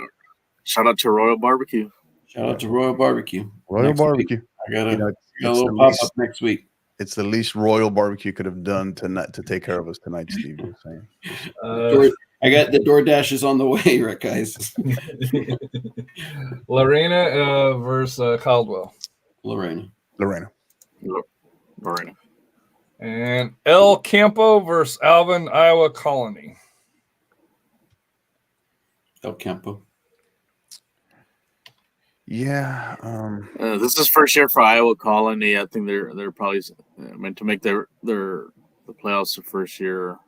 Shout out to Royal Barbecue. Shout out to Royal Barbecue. Royal Barbecue. I got a little pop up next week. It's the least Royal Barbecue could have done to take care of us tonight, Steve. You're saying. I got the DoorDash on the way, right, guys? Lorena versus Caldwell. Lorena. And El Campo versus Alvin, Iowa Colony. El Campo. Yeah. This is first year for Iowa Colony. I think they're probably meant to make the playoffs the first year.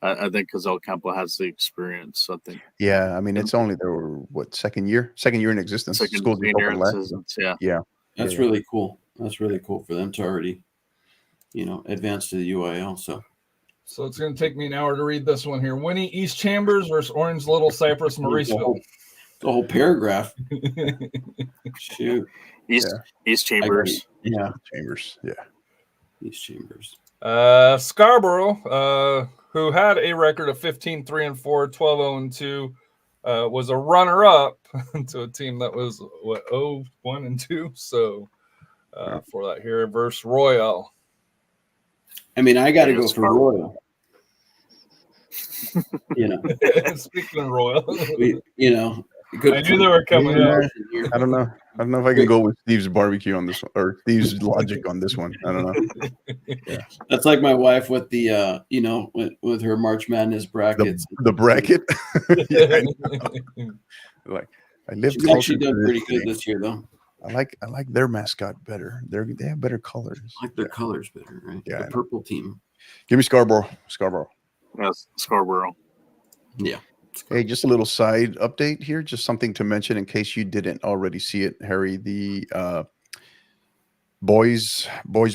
I think because El Campo has the experience. I think. Yeah, I mean it's only their second year in existence. Second year in existence. Yeah. That's really cool. That's really cool for them to already, advance to the UIL. So So it's going to take me an hour to read this one here. Winnie East Chambers versus Orange Little Cypress Mauriceville. The whole paragraph. Shoot. East Chambers. Yeah. Chambers. Yeah. East Chambers. Scarborough, who had a record of 15-3-4, 12-0-2, was a runner-up to a team that was 0-1-2. So for that here versus Royal. I mean, I got to go for Royal. Speaking of Royal, good. I knew they were coming out. I don't know. I don't know if I can go with Steve's barbecue on this one or Steve's logic on this one. I don't know. Yeah. That's like my wife with the, with her March Madness brackets. The bracket. Yeah, I like I lived. She's actually done pretty good this year, though. I like their mascot better. They have better colors. I like their colors better, right? Yeah, the purple team. Give me Scarborough. Scarborough. Yes, Scarborough. Yeah. Hey, just a little side update here. Just something to mention in case you didn't already see it, Harry. The boys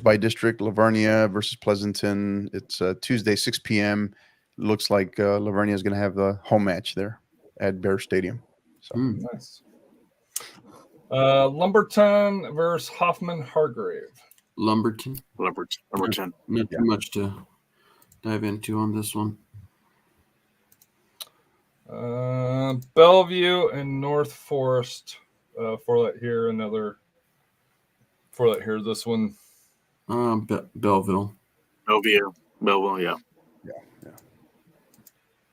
by district, Lavernia versus Pleasanton. It's Tuesday, 6 p.m. Looks like Lavernia is going to have the home match there at Bear Stadium. So nice. Lumberton versus Hoffman Hargrave. Lumberton. Lumberton. Not too much to dive into on this one. Bellevue and North Forest for that here. This one. Belleville. Yeah.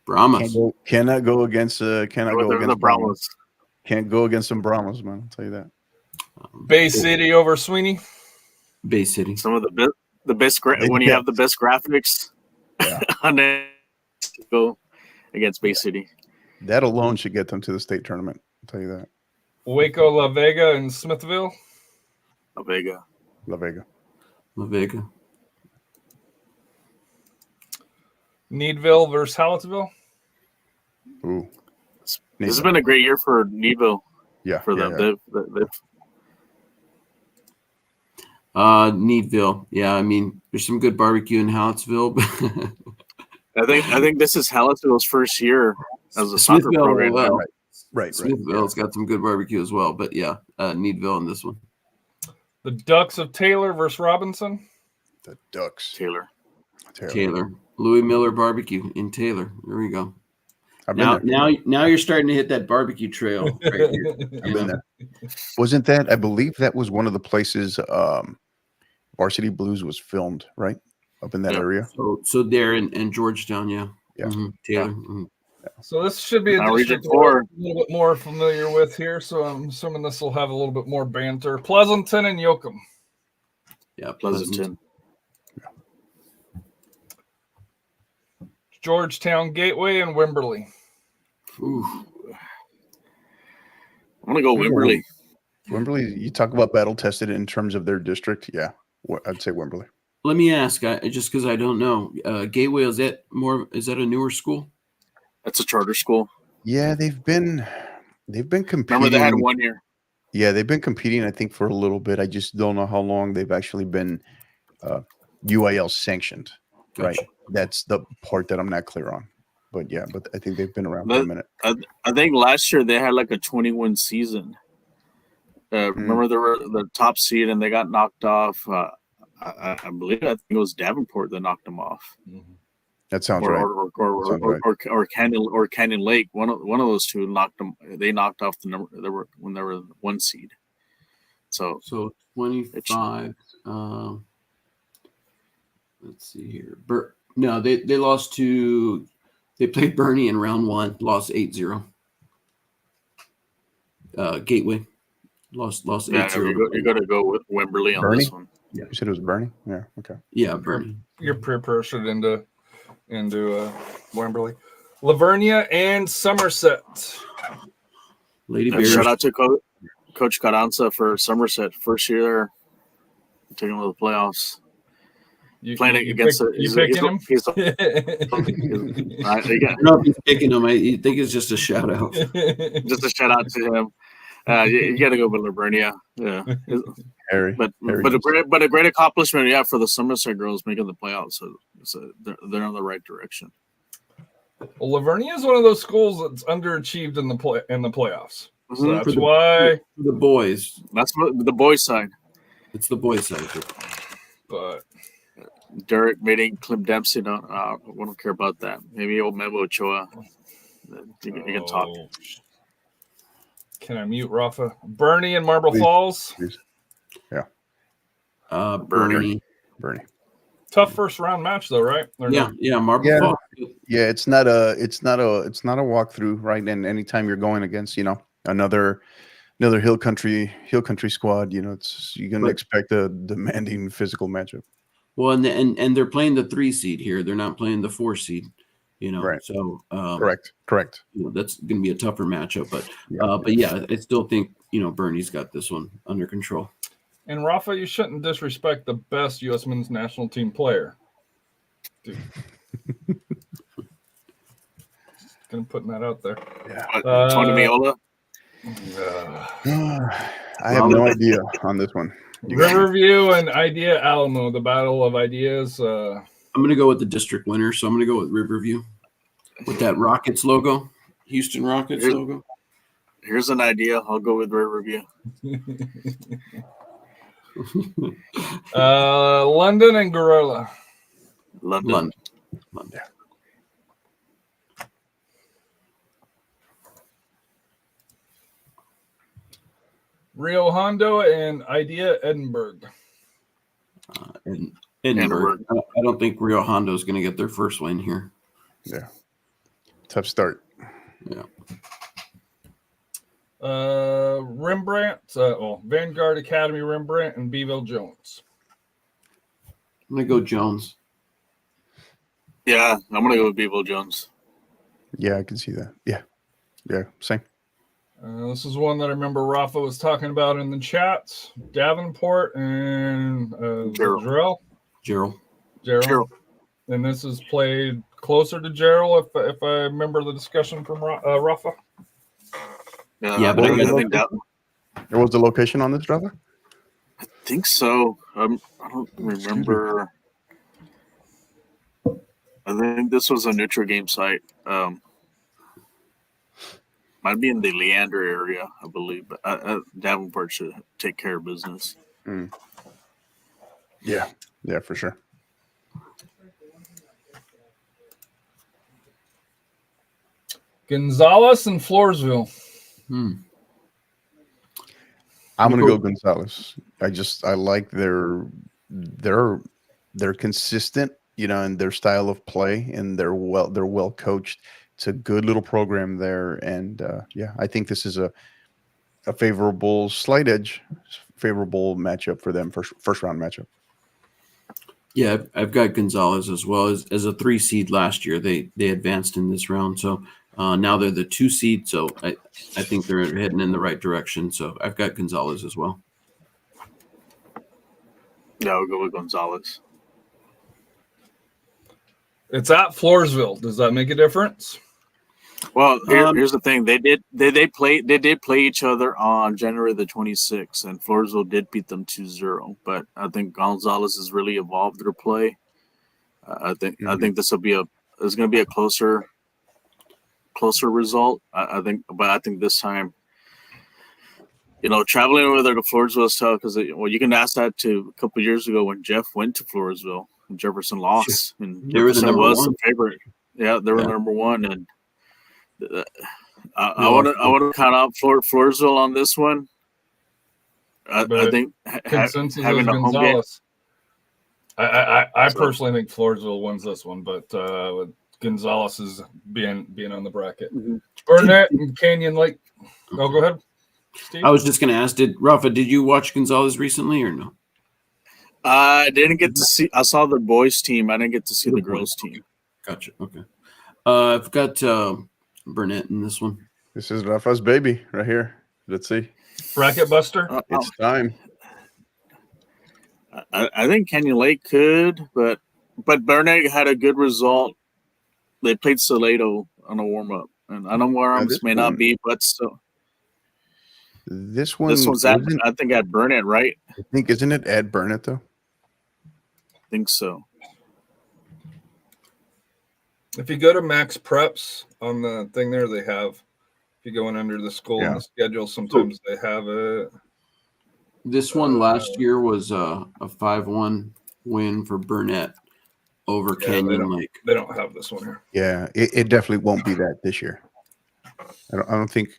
Brahmas. Cannot go against Brahmas. Can't go against some Brahmas, man. I'll tell you that. Bay City over Sweeney. Bay City. Some of the best when you have the best graphics on it, go against Bay City. That alone should get them to the state tournament. I'll tell you that. Waco, La Vega, and Smithville. La Vega. Needville versus Hallettsville. Ooh. This has been a great year for Needville. Yeah. For them. Needville. Yeah, I mean, there's some good barbecue in Hallettsville. I think this is Hallettsville's first year as a soccer program. Well, right. Smithville's got some good barbecue as well, but yeah, Needville in this one. The Ducks of Taylor versus Robinson. The Ducks. Taylor. Louis Miller Barbecue in Taylor. There we go. Now you're starting to hit that barbecue trail right here. I've been there. Wasn't that? I believe that was one of the places Varsity Blues was filmed, right? Up in that area. So there in Georgetown, yeah. Mm-hmm. Taylor. Mm-hmm. So this should be a district we're a little bit more familiar with here. So I'm assuming this will have a little bit more banter. Pleasanton and Yoakum. Yeah, Pleasanton. Georgetown Gateway and Wimberley. Ooh. I'm gonna go Wimberley. Wimberley, you talk about battle tested in terms of their district. Yeah, I'd say Wimberley. Let me ask, just because I don't know, Gateway, is that a newer school? That's a charter school. Yeah, they've been competing. Remember they had 1 year. Yeah, they've been competing, I think, for a little bit. I just don't know how long they've actually been UIL sanctioned. Gotcha. Right. That's the part that I'm not clear on. But I think they've been around for a minute. I think last year they had like a 21 season. Remember they were the top seed and they got knocked off. I think it was Davenport that knocked them off. That sounds right. Or Canyon Lake. One of those two knocked them. They knocked off the number. When they were 1 seed. So 25. Let's see here. No, they lost to. They played Bernie in round 1. Lost 8-0. Gateway lost 8-0. You're gonna go with Wimberley on Bernie? This one. Yeah, you said it was Bernie. Yeah. Okay. Yeah, Bernie. You're peer-pressured into Wimberley. Lavernia and Somerset. Lady Bears. Shout out to Coach Carranza for Somerset, first year there, taking them to the playoffs. Playing against you picking him? I don't know if he's picking him. I think it's just a shout out. Just a shout out to him. You got to go with Livernia. Yeah, Harry. but a great accomplishment. Yeah, for the Somerset girls making the playoffs. So they're on the right direction. Well, Lavernia is one of those schools that's underachieved in the playoffs. So Mhm. that's why the boys. That's what the boys' side. It's the boys' side. But Derek meeting Clem Dempsey. We don't care about that. Maybe old Memo Ochoa. You can talk. Can I mute Rafa? Bernie and Marble Falls. Please. Yeah. Bernie. Tough first round match though, right? Marble Falls. Yeah, it's not a walkthrough, right? And anytime you're going against, another hill country squad, you're going to expect a demanding physical matchup. Well, and they're playing the 3 seed here. They're not playing the 4 seed, Right. So correct. That's going to be a tougher matchup, but I still think Bernie's got this one under control. And Rafa, you shouldn't disrespect the best U.S. men's national team player. Dude. Gonna putting that out there. Yeah. Tony Meola. I have no idea on this one. Riverview and Idea Alamo, the battle of ideas. I'm going to go with the district winner, so I'm going to go with Riverview with that Rockets logo, Houston Rockets logo. Here's an idea. I'll go with Riverview. London and Gorilla. London. Rio Hondo and Idea Edinburgh. Edinburgh. I don't think Rio Hondo is going to get their first win here. Yeah. Tough start. Yeah. Rembrandt, Vanguard Academy Rembrandt and Beeville Jones. I'm going to go Jones. Yeah, I'm going to go with Beeville Jones. Yeah, I can see that. Yeah, same. This is one that I remember Rafa was talking about in the chat. Davenport and Gerald. And this is played closer to Gerald, if I remember the discussion from Rafa. Yeah, but I think that. What was the location on this, Rafa? I think so. I don't remember. I think this was a neutral game site. Might be in the Leander area, I believe, but Davenport should take care of business. Yeah, for sure. Gonzales and Floresville. I'm gonna go Gonzales. I like their consistent, and their style of play, and they're well coached. It's a good little program there, and I think this is a favorable favorable matchup for them, first round matchup. Yeah, I've got Gonzales as well as a 3 seed last year. They advanced in this round, so now they're the 2 seed. So I think they're heading in the right direction. So I've got Gonzales as well. Yeah, I'll go with Gonzales. It's at Floresville. Does that make a difference? Well, here's the thing. They did play each other on January the 26th, and Floresville did beat them 2-0. But I think Gonzales has really evolved their play. I think this will be it's going to be a closer result. I think this time, traveling over there to Floresville is tough because you can ask that to a couple of years ago when Jeff went to Floresville and Jefferson lost, and Jefferson was the favorite. Yeah, they were number one, and I want to count out Floresville on this one. I think consensus having is a home game. I personally think Floresville wins this one, but Gonzales is being on the bracket. Burnett and Canyon Lake. Oh, go ahead, Steve. I was just going to ask, did you watch Gonzales recently or no? I didn't get to see. I saw the boys team. I didn't get to see the girls team. Gotcha. Okay. I've got Burnett in this one. This is Rafa's baby right here. Let's see. Bracket buster. It's time. I think Canyon Lake could, but Burnett had a good result. They played Salado on a warm up, and I know Warms may not be, but still. This one, This one's at, I think, at Burnett, right? I think, isn't it at Burnett though? I think so. If you go to Max Preps on the thing there, they have. If you go in under the school and the schedule, sometimes they have it. This one last year was a 5-1 win for Burnett over Canyon Lake. They don't have this one here. Yeah, it definitely won't be that this year. I don't think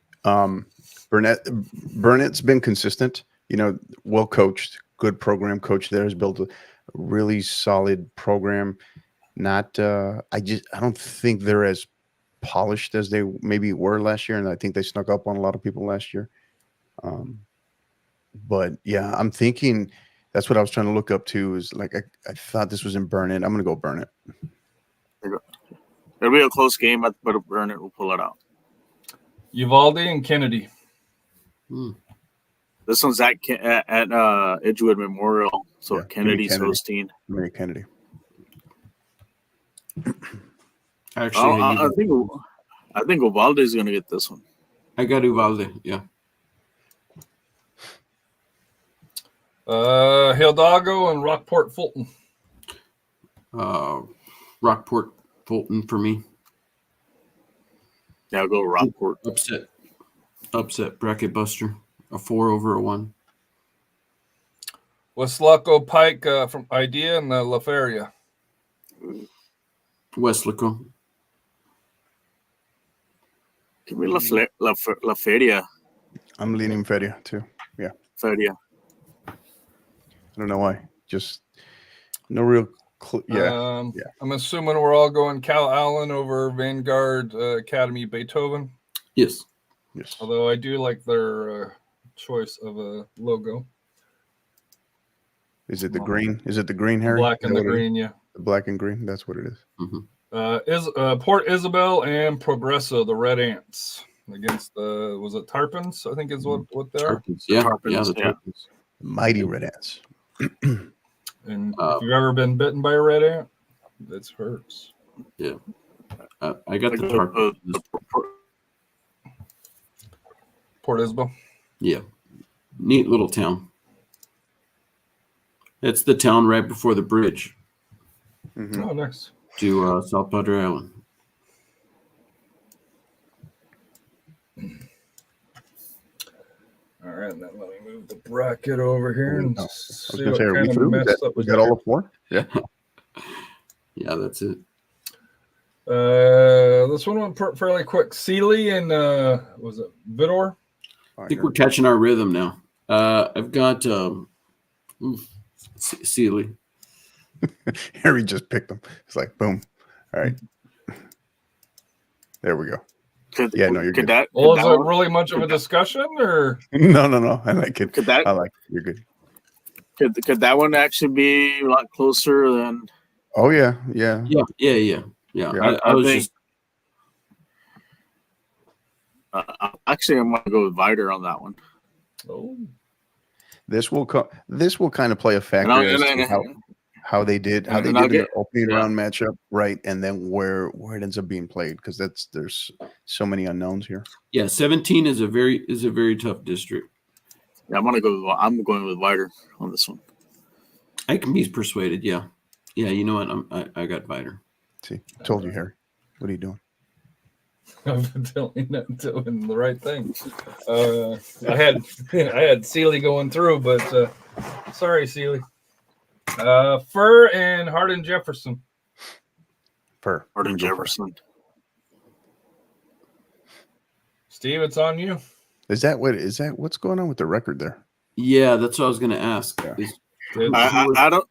Burnett's been consistent. You know, well coached, good program. Coach there has built a really solid program. Not, I don't think they're as polished as they maybe were last year, and I think they snuck up on a lot of people last year. But yeah, I'm thinking that's what I was trying to look up to. Is like I thought this was in Burnett. I'm gonna go Burnett. It'll be a close game, but Burnett will pull it out. Uvalde and Kennedy. This one's at Edgewood Memorial, so Kennedy's hosting. Mary Kennedy. Actually, I think Uvalde is going to get this one. I got Uvalde. Yeah. Hidalgo and Rockport Fulton. Rockport Fulton for me. Yeah, I'll go Rockport. Upset bracket buster. A 4 over a 1. Westlaco Pike from Idea and the La Feria. Westlaco. Give me La Feria. I'm leaning Feria too. Yeah. Feria. I don't know why. Just no real. I'm assuming we're all going Cal Allen over Vanguard Academy Beethoven. Yes. Although I do like their choice of a logo. Is it the green? Is it the green, Harry? Black and the green, yeah. The black and green. That's what it is. Mm-hmm. Port Isabel and Progresso, the Red Ants, against the was it Tarpons? I think is what they are. Tarpons. Yeah, Tarpons, the Tarpons. Mighty Red Ants. And if you've ever been bitten by a red ant, it hurts. Yeah, I got the Tarpons. Port Isabel. Yeah, neat little town. It's the town right before the bridge. Mm-hmm. Oh, nice. To South Padre Island. All right, then let me move the bracket over here and see what are we kind of through? messed up We got all of 4? Yeah. Yeah, that's it. This one went fairly quick. Sealy and was it Vidor? I think we're catching our rhythm now. I've got Sealy. Harry just picked them. It's like boom. All right. There we go. You're good. Is it really much of a discussion or? No. I like it. I like it. You're good. Could that one actually be a lot closer than? Oh yeah. I was just. Actually, I'm going to go with Vider on that one. Oh. This will kind of play a factor as to how they did in their opening round matchup, right? And then where it ends up being played, because there's so many unknowns here. Yeah, 17 is a very tough district. Yeah, I'm going with Vider on this one. I can be persuaded. Yeah. You know what? I got Vider. See, I told you, Harry. What are you doing? I've been doing the right thing. I had Sealy going through, but sorry, Sealy. Fur and Hardin Jefferson. Fur. Hardin Jefferson. Steve, it's on you. Is that what's going on with the record there? Yeah, that's what I was going to ask. Yeah. I don't.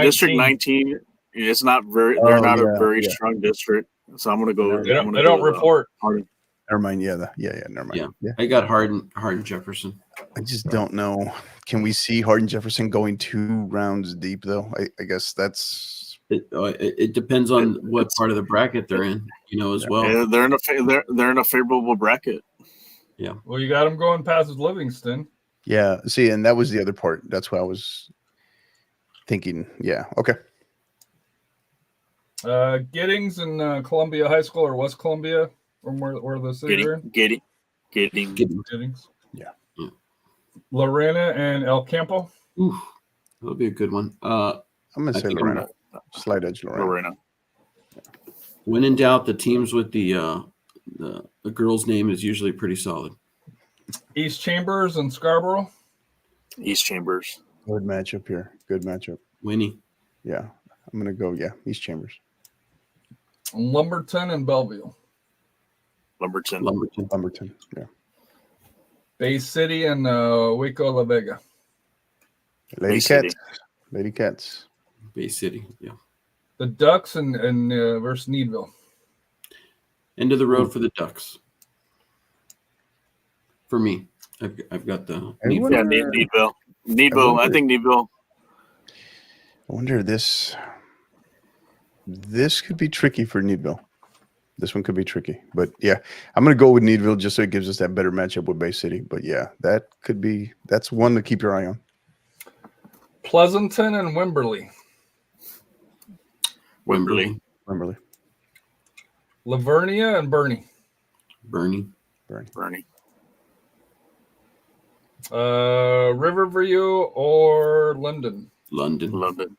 District 19. It's not very. They're not a very strong district, so I'm going to go. They don't report. Hardin. Never mind. Never mind. Yeah. I got Hardin Jefferson. I just don't know. Can we see Hardin Jefferson going 2 rounds deep though? I guess that's. It depends on what part of the bracket they're in, as well. Yeah, they're in a favorable bracket. Yeah. Well, you got them going past Livingston. Yeah. See, and that was the other part. That's what I was thinking. Yeah. Okay. Giddings and Columbia High School or West Columbia, or where the city are in? Giddings. Giddings. Lorena and El Campo. Ooh, that'll be a good one. I'm going to I say think Lorena. Slight edge Lorena. Lorena. When in doubt, the teams with the girl's name is usually pretty solid. East Chambers and Scarborough. East Chambers. Good matchup here. Good matchup. Winnie. Yeah. I'm going to go, East Chambers. Lumberton and Belleville. Lumberton. Lumberton. Yeah. Bay City and Waco La Vega. Lady Bay Cats. City. Lady Cats. Bay City. Yeah. The Ducks and versus Needville. End of the road for the Ducks. For me, I've got the Everyone- Yeah, Needville. Needville. I think Needville. I wonder this could be tricky for Needville. This one could be tricky, but yeah, I'm going to go with Needville just so it gives us that better matchup with Bay City. But yeah, that's one to keep your eye on. Pleasanton and Wimberley. Wimberley. Lavernia and Bernie. Bernie. Riverview or London. London.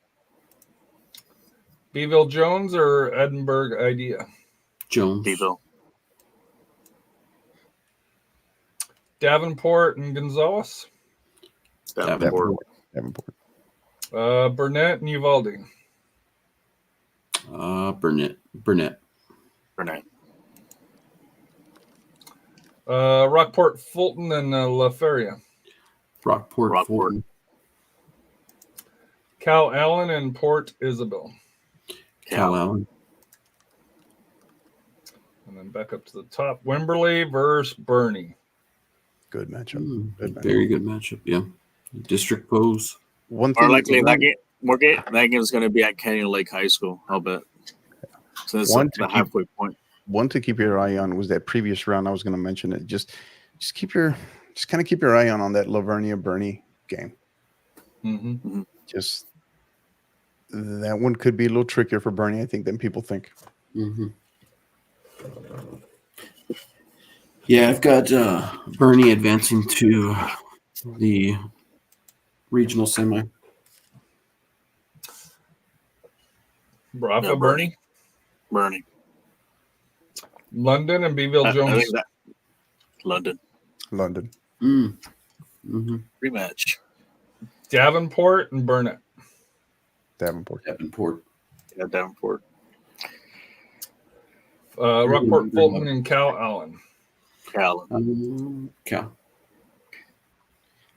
Beeville Jones or Edinburgh Idea. Jones. Beeville. Davenport and Gonzales. Davenport. Burnett and Uvalde. Burnett. Rockport Fulton and La Feria. Rockport. Fulton. Cal Allen and Port Isabel. Cal Allen. And then back up to the top. Wimberley versus Bernie. Good matchup. Very good matchup. Yeah. District pose. One More thing, likely that game is going to be at Canyon Lake High School. I'll bet. So that's the halfway point. One to keep your eye on was that previous round. I was going to mention it. Just kind of keep your eye on that Lavernia Bernie game. Mm-hmm. Just that one could be a little trickier for Bernie, I think, than people think. Mm-hmm. Yeah, I've got Bernie advancing to the regional semi. Rafa Yeah, Bernie. London and Beeville I Jones. think that London Mm-hmm. rematch. Davenport and Burnett. Davenport. Yeah, Davenport. Rockport Fulton and Cal Allen. Cal.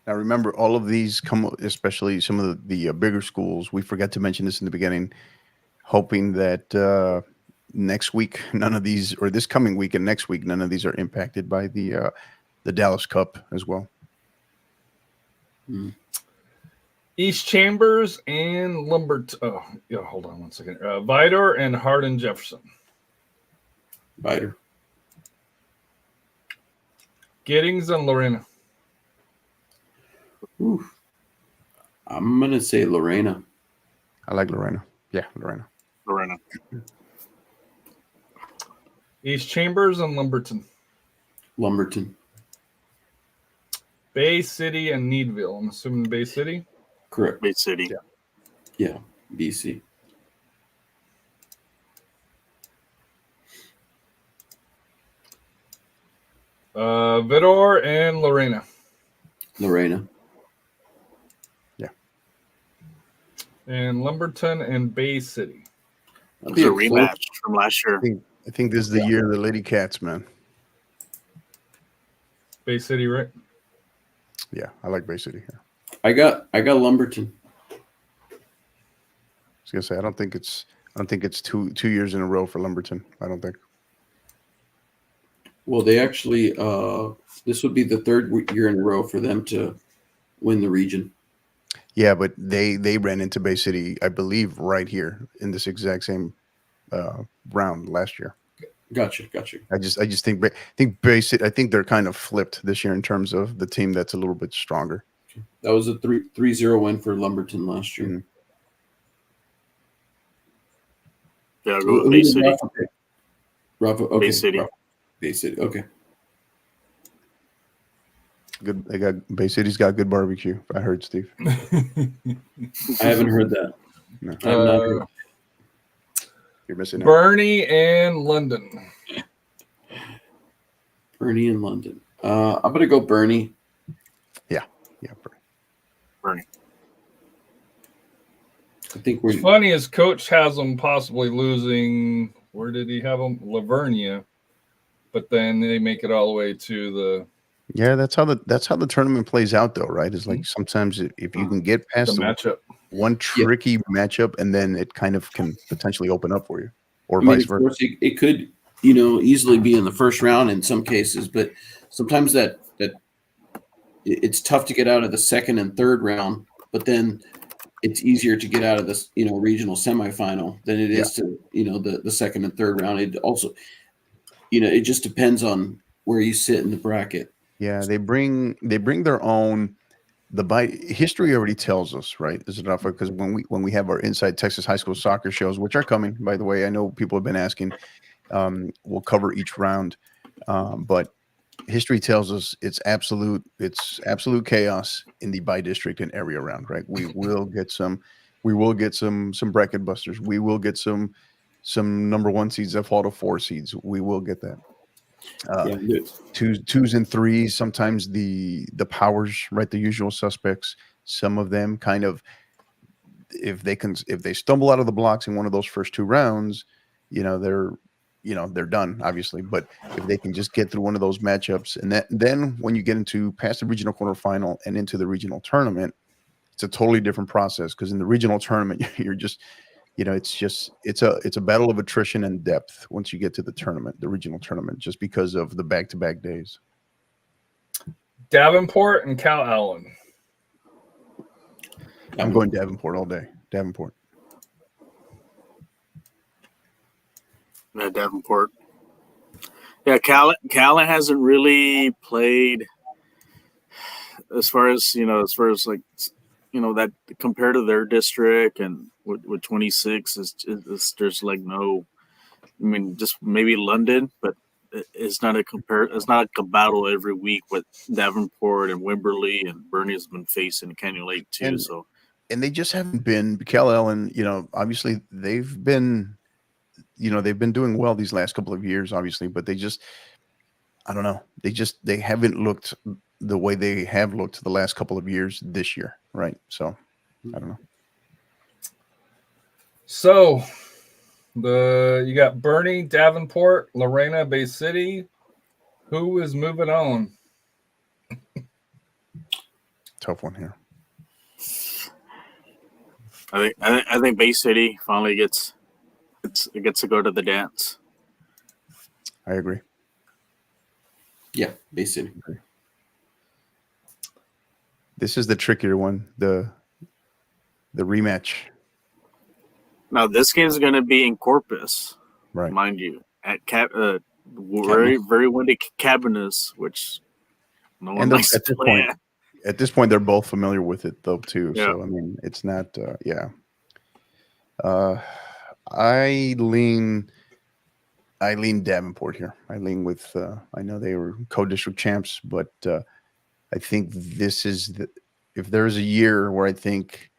Now, remember, all of these come, especially some of the bigger schools. We forgot to mention this in the beginning, hoping that next week, none of these, or this coming week and next week, none of these are impacted by the Dallas Cup as well. East Chambers and Lumbert. Oh, yeah, hold on one second. Vidor and Hardin Jefferson. Vidor. Giddings and Lorena. Ooh. I'm going to say Lorena. I like Lorena. Yeah, Lorena. East Chambers and Lumberton. Bay City and Needville. I'm assuming Bay City. Correct. Bay City. Yeah. BC. Vidor and Lorena. Yeah. And Lumberton and Bay City. That'll It's a be rematch from last year. I think this is the year of the Lady Cats, man. Bay City, right? Yeah, I like Bay City here. I got Lumberton. I was gonna say I don't think it's two years in a row for Lumberton. I don't think. Well, they actually this would be the third year in a row for them to win the region. Yeah, but they ran into Bay City, I believe, right here in this exact same round last year. Gotcha. I just think Bay City. I think they're kind of flipped this year in terms of the team that's a little bit stronger. That was a 3-0 win for Lumberton last year. Mm-hmm. Yeah, I'll go with Bay City. Rafa, okay. Bay City. Bay City. Okay. Good. They got Bay City's got good barbecue. I heard, Steve. I haven't heard that. No. I have not heard. You're missing out. Bernie and London. Bernie in London. I'm gonna go Bernie. Yeah. Bernie. I think What's we're funny is Coach has them possibly losing. Where did he have them? Lavernia, but then they make it all the way to the Yeah, that's how the tournament plays out, though, right? It's like sometimes if you can get past matchup. one tricky matchup, and then it kind of can potentially open up for you, or I mean, vice of versa. course, it could, easily be in the first round in some cases, but sometimes that it's tough to get out of the second and third round, but then it's easier to get out of this, regional semifinal than it is to, the second and third round. It also, it just depends on where you sit in the bracket. Yeah, they bring their own. History already tells us, right? Is it enough? Because when we have our Inside Texas High School Soccer shows, which are coming, by the way, I know people have been asking. We'll cover each round, but history tells us it's absolute chaos in the by district and area round, right? We will get some bracket busters. We will get some number 1 seeds that fall to 4 seeds. We will get that. Twos and threes, sometimes the powers, right? The usual suspects. Some of them kind of, if they stumble out of the blocks in one of those first 2 rounds, they're done, obviously. But if they can just get through one of those matchups, and then when you get into past the regional quarterfinal and into the regional tournament, it's a totally different process, because in the regional tournament, you're just, it's a battle of attrition and depth once you get to the regional tournament, just because of the back-to-back days. Davenport and Cal Allen. I'm going Davenport all day. Davenport. Yeah, Davenport. Yeah, Callan hasn't really played as far as that compared to their district, and with 26 is there's like no. I mean, just maybe London, but it's not a battle every week with Davenport and Wimberley and Bernie's been facing Canyon Lake too. And they just haven't been Cal Allen. Obviously they've been doing well these last couple of years, obviously, but they just, I don't know. They haven't looked the way they have looked the last couple of years this year, right? So, I don't know. So, you got Bernie, Davenport, Lorena, Bay City. Who is moving on? Tough one here. I think Bay City finally gets to go to the dance. I agree. Yeah, Bay City. This is the trickier one, the rematch. Now this game is going to be in Corpus, right? Mind you, at very windy Cabanas, which no one likes to play at. At this point, they're both familiar with it, though, too. Yeah. So I mean, it's not. I lean Davenport here. I lean with. I know they were co-district champs, but I think this is if there's a year where I think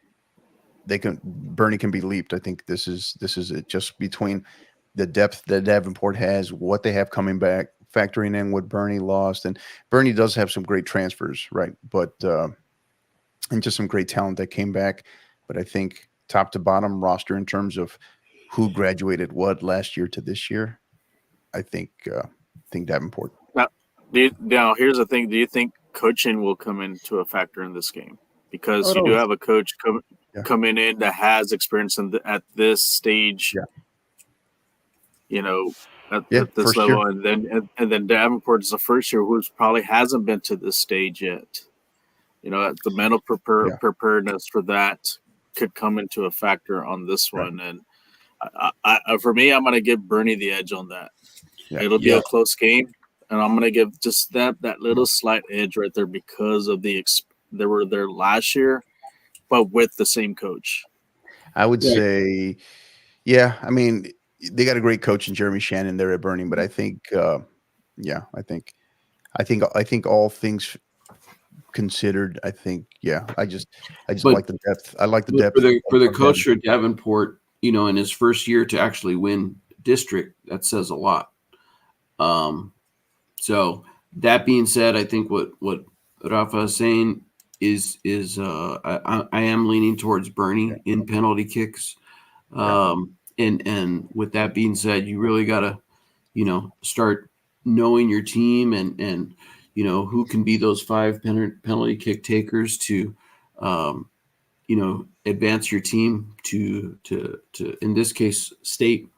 Bernie can be leaped. I think this is it. Just between the depth that Davenport has, what they have coming back, factoring in what Bernie lost, and Bernie does have some great transfers, right? But and just some great talent that came back. But I think top to bottom roster in terms of who graduated what last year to this year, I think Davenport. Now, here's the thing: do you think coaching will come into a factor in this game? Because you do have a coach coming in that has experience at this stage. Yeah. At this level, year. and then Davenport is the first year who probably hasn't been to this stage yet. The mental preparedness for that could come into a factor on this one. And I for me, I'm going to give Bernie the edge on that. Yeah. It'll be a close game, and I'm going to give just that little slight edge right there because of they were there last year, but with the same coach. I would say, I mean, they got a great coach in Jeremy Shannon there at Bernie, but I think, I think all things considered. I think, yeah, I just But- like the depth. I like the depth for the of coach for Davenport, in his first year to actually win district, that says a lot. So that being said, I think what Rafa is saying is I am leaning towards Bernie in penalty kicks. And with that being said, you really got to, start knowing your team and who can be those 5 penalty kick takers to, advance your team to in this case state.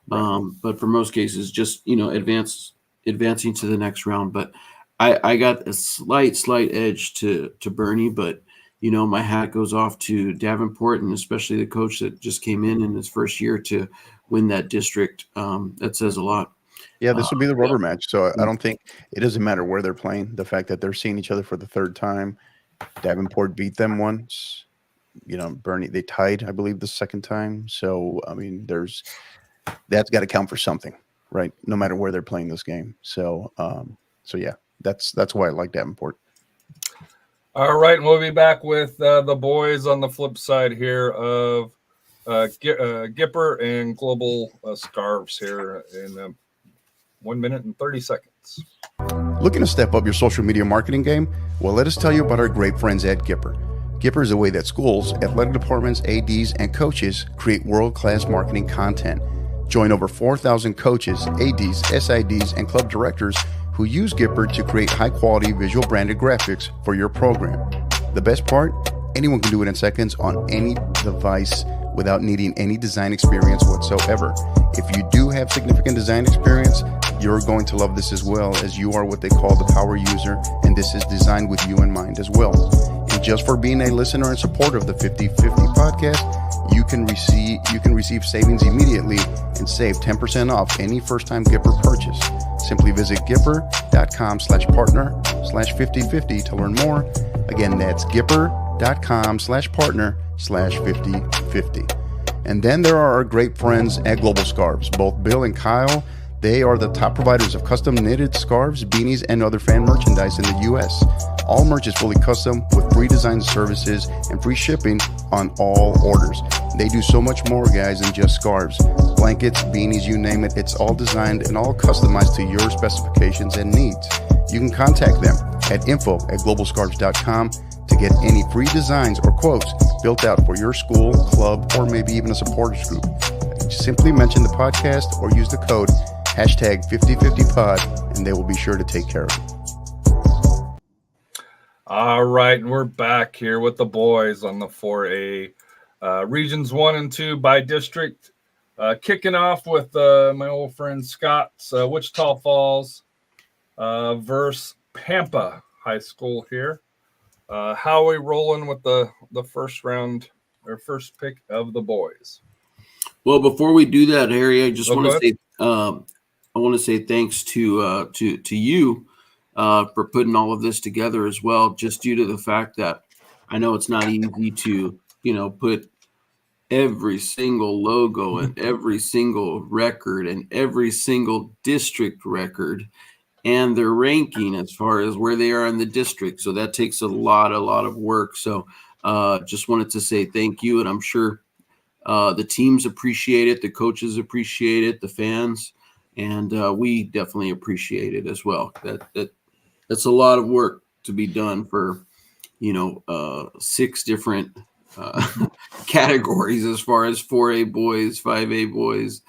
But for most cases, just advancing to the next round. But I got a slight edge to Bernie, but my hat goes off to Davenport and especially the coach that just came in his first year to win that district. That says a lot. Yeah, this will be the rubber match. So I don't think it doesn't matter where they're playing. The fact that they're seeing each other for the 3rd time, Davenport beat them once. Bernie, they tied, I believe, the 2nd time. So I mean, that's got to count for something, right? No matter where they're playing this game. So yeah, that's why I like Davenport. All right, and we'll be back with the boys on the flip side here of Gipper and Global Scarves here in 1 minute and 30 seconds. Looking to step up your social media marketing game? Well, let us tell you about our great friends at Gipper. Gipper is a way that schools, athletic departments, ADs, and coaches create world-class marketing content. Join over 4,000 coaches, ADs, SIDs, and club directors who use Gipper to create high-quality visual branded graphics for your program. The best part? Anyone can do it in seconds on any device without needing any design experience whatsoever. If you do have significant design experience, you're going to love this as well, as you are what they call the power user, and this is designed with you in mind as well. And just for being a listener and supporter of the 50/50 podcast, you can receive savings immediately and save 10% off any first-time Gipper purchase. Simply visit gipper.com/partner/5050 to learn more. Again, that's gipper.com/partner/5050. And then there are our great friends at Global Scarves, both Bill and Kyle. They are the top providers of custom knitted scarves, beanies, and other fan merchandise in the U.S. All merch is fully custom with free design services and free shipping on all orders. They do so much more, guys, than just scarves. Blankets, beanies, you name it. It's all designed and all customized to your specifications and needs. You can contact them at info@globalscarves.com to get any free designs or quotes built out for your school, club, or maybe even a supporters group. Simply mention the podcast or use the code #5050pod and they will be sure to take care of it. All right, and we're back here with the boys on the 4A regions 1 and 2 by district. Kicking off with my old friend Scott's Wichita Falls versus Pampa High School here. How are we rolling with the first round or first pick of the boys? Well, before we do that, Harry, I just want to say I want to say thanks to you for putting all of this together as well. Just due to the fact that I know it's not easy to put every single logo and every single record and every single district record and their ranking as far as where they are in the district. So that takes a lot of work. So just wanted to say thank you, and I'm sure the teams appreciate it, the coaches appreciate it, the fans, and we definitely appreciate it as well. That's a lot of work to be done for 6 different categories as far as 4A boys, 5A boys,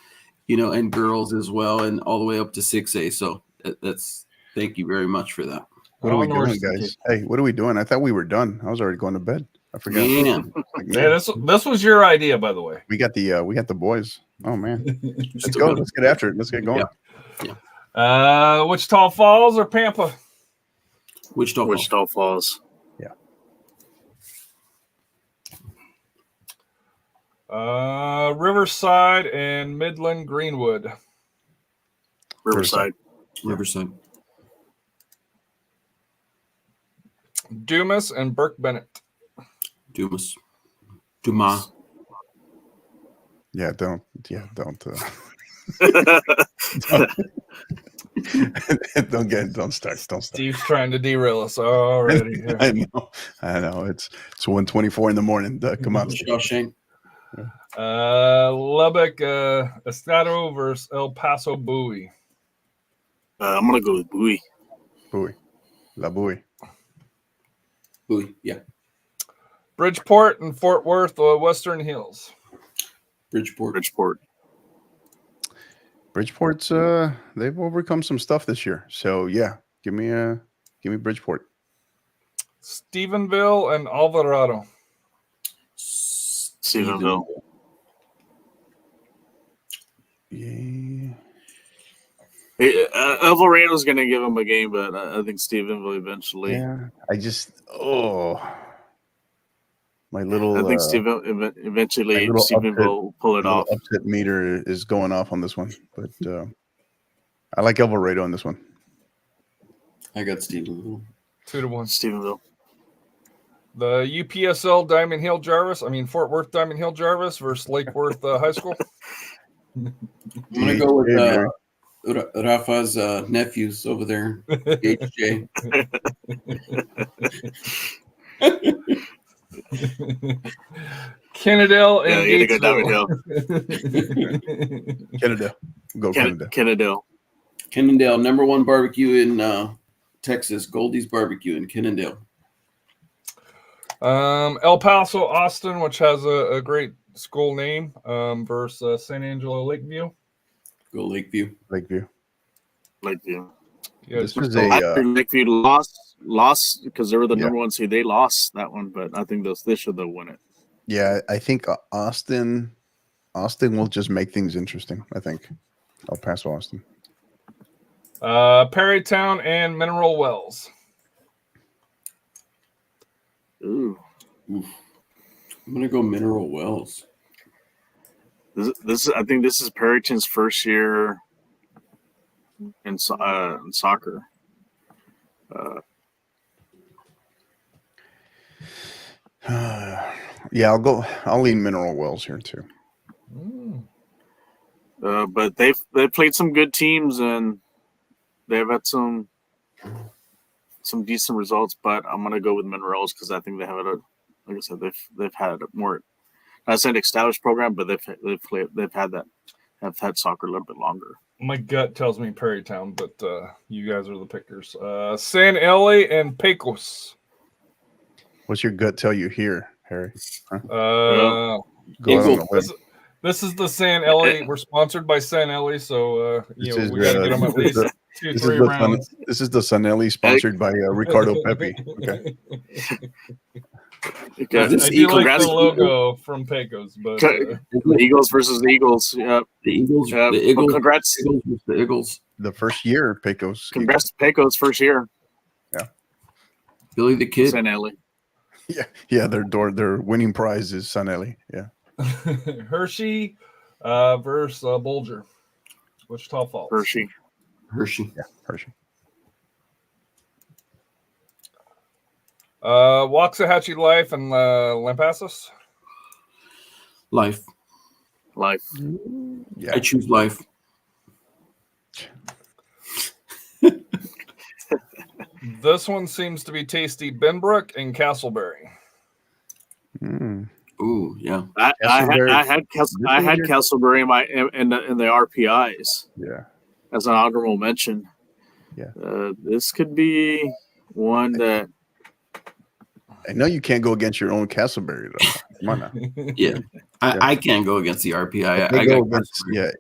and girls as well, and all the way up to 6A. So that's thank you very much for that. What are we doing, guys? Hey, what are we doing? I thought we were done. I was already going to bed. I forgot. Man. Yeah, this was your idea, by the way. We got the boys. Oh man, let's go. Let's get after it. Let's get going. Yeah. Wichita Falls or Pampa? Wichita Falls. Yeah. Riverside and Midland Greenwood. Riverside. Dumas and Burke Bennett. Dumas. Yeah, don't. Don't start. Steve's trying to derail us already. I know. It's 1:24 in the morning. Come on, Steve. Shawshank. Lubbock Estado versus El Paso Bowie. I'm gonna go with Bowie. Bowie. La Bowie. Bowie, yeah. Bridgeport and Fort Worth, Western Hills. Bridgeport. Bridgeport's they've overcome some stuff this year. So yeah, give me Bridgeport. Stephenville and Alvarado. Stephenville. Yeah. Alvarado's going to give him a game, but I think Stephenville eventually. Yeah. My little. I think eventually little Stephenville will pull it off. Upset meter is going off on this one, but I like Alvarado on this one. I got Stephenville. 2-1. Stephenville. The UPSL Fort Worth Diamond Hill Jarvis versus Lake Worth High School. I'm gonna go with Rafa's nephews over there, HJ. Kennedale and you gotta go Kennedale. Go Kennedale. Kennedale, number one barbecue in Texas, Goldie's Barbecue in Kennedale. El Paso Austin, which has a great school name, versus San Angelo Lakeview. Go Lakeview. Yeah, This was Lakeview lost because they were the number one seed. They lost that one, but I think this should they'll win it. Yeah, I think Austin will just make things interesting. I think El Paso Austin. Perrytown and Mineral Wells. Ooh. I'm gonna go Mineral Wells. I think this is Perryton's first year in soccer. Yeah, I'll lean Mineral Wells here too. But they've played some good teams and they've had some decent results. But I'm gonna go with Minerals because I think they have like I said, they've had a more, not an established program, but they've had soccer a little bit longer. My gut tells me Perrytown, but you guys are the pickers. San Eli and Pecos. What's your gut tell you here, Harry? Huh? Go out on a limb. This is the San Eli. We're sponsored by San Eli, so we got to get them at least 2-3 rounds. This is the Sanelli sponsored by Ricardo Pepi. Okay. I do like the logo from Pecos, but the Eagles versus the Eagles. Yeah, the Eagles. The Eagles. Congrats, the Eagles. The first year, Pecos. Congrats to Pecos first year. Yeah. Billy the Kid. Sanelli. Yeah. Their winning prize is Sanelli. Yeah. Hershey versus Bolger. Wichita Falls. Hershey. Yeah, Hershey. Waxahachie Life and Lampasas. Life. Yeah. I choose Life. This one seems to be tasty. Benbrook and Castleberry. Ooh, yeah. I had Castleberry in the RPIs. Yeah. As an honorable mention. Yeah. This could be one that. I know you can't go against your own Castleberry, though. Come on now. Yeah. I can't go against the RPI.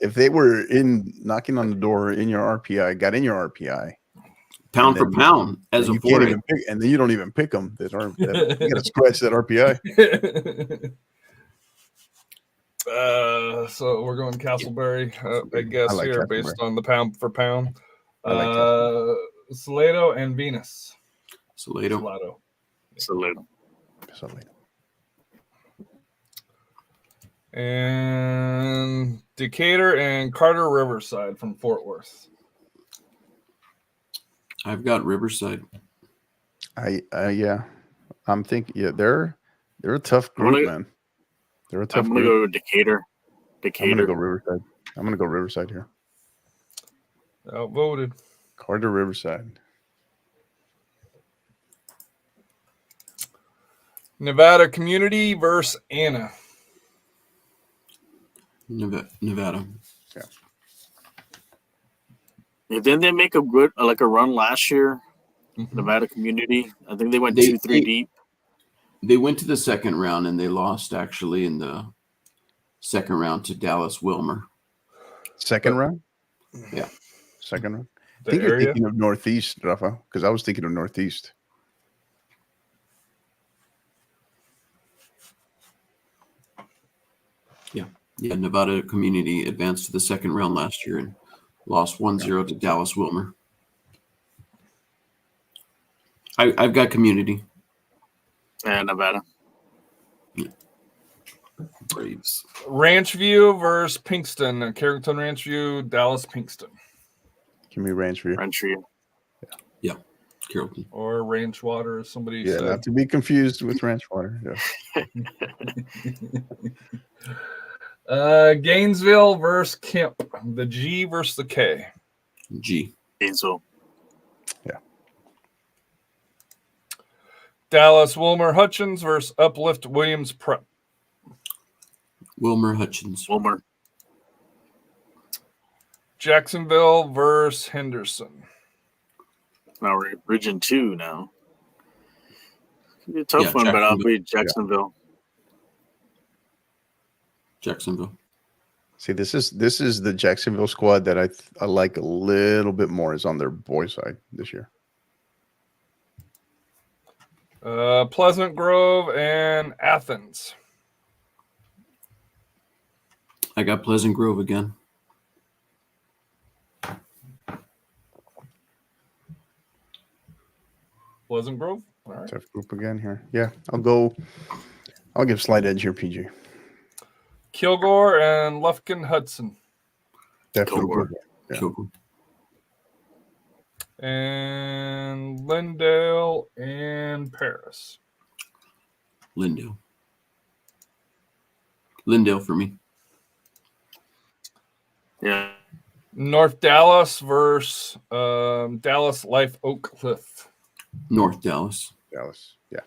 If they were knocking on the door in your RPI, got in your RPI. Pound for pound as a you can't even pick, and then you don't even pick them. You got to scratch that RPI. So we're going Castleberry, I guess, like here Castleberry. based on the pound for pound. I like Salado and Venus. Salado. And Decatur and Carter Riverside from Fort Worth. I've got Riverside. I'm thinking. They're a tough group, man. They're a tough I'm gonna group. go with Decatur. I'm gonna go Riverside. I'm gonna go Riverside here. Outvoted. Carter Riverside. Nevada Community versus Anna. Nevada. Yeah, didn't they make a good like a run last year? Mhm. Nevada Community. I think they went They- 2-3 they- deep. They went to the second round and they lost actually in the second round to Dallas Wilmer. Second round? Yeah. Second round. I The think you're area. thinking of Northeast, Rafa, because I was thinking of Northeast. Yeah, Nevada Community advanced to the second round last year and lost 1-0 to Dallas Wilmer. I've got Community. And Nevada. Braves. Ranch View versus Pinkston. Carrington Ranch View, Dallas Pinkston. Give me range for you. Country. Carrollton. Or Ranch Water, as somebody Yeah, said. not to be confused with ranch water. Yeah. Gainesville versus Kemp. The G versus the K. G. Gainesville. Dallas Wilmer Hutchins versus Uplift Williams Prep. Wilmer Hutchins. Wilmer. Jacksonville versus Henderson. Now we're Region 2 now. Could be a tough Yeah, one, but I'll Jacksonville. be Jacksonville. Jacksonville. See, this is the Jacksonville squad that I like a little bit more, is on their boy side this year. Pleasant Grove and Athens. I got Pleasant Grove again. Pleasant Grove. All right. Tough group again here. Yeah, I'll give slight edge here, PG. Kilgore and Lufkin Hudson. Definitely. Kilgore. Yeah. Kilgore. And Lindale and Paris. Lindale. Lindale for me. Yeah. North Dallas versus Dallas Life Oak Cliff. North Dallas. Dallas. Yeah.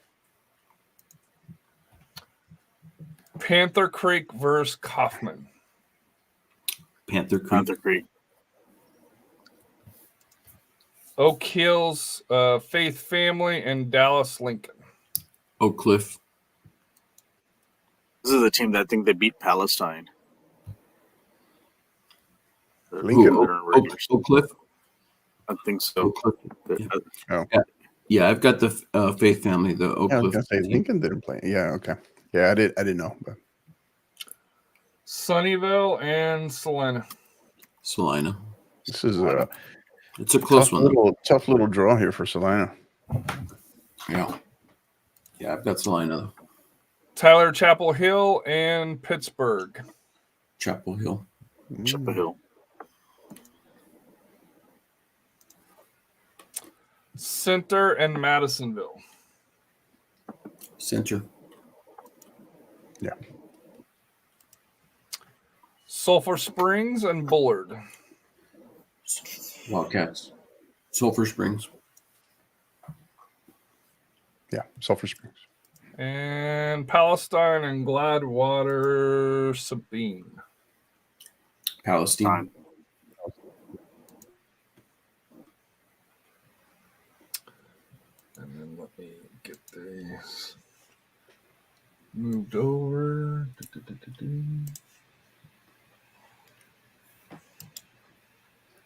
Panther Creek versus Kaufman. Panther Creek. Panther Creek. Oak Hills, Faith Family, and Dallas Lincoln. Oak Cliff. This is the team that I think they beat Palestine. Lincoln. Oak Cliff. I think so. Oak Cliff. Uh, Yeah, I've got the Faith Family. The Oak Yeah, I was Cliff. gonna say Lincoln didn't play. Yeah, okay. Yeah, I didn't know. But Sunnyvale and Salina. Salina. this is a It's a close one. tough little draw here for Salina. Yeah. Yeah, I've got Salina though. Tyler Chapel Hill and Pittsburgh. Chapel Hill. Chapel Hill. Center and Madisonville. Center. Yeah. Sulphur Springs and Bullard. Wildcats. Sulphur Springs. Yeah, Sulphur Springs. And Palestine and Gladwater Sabine. Palestine. Fine. And then let me get these moved over.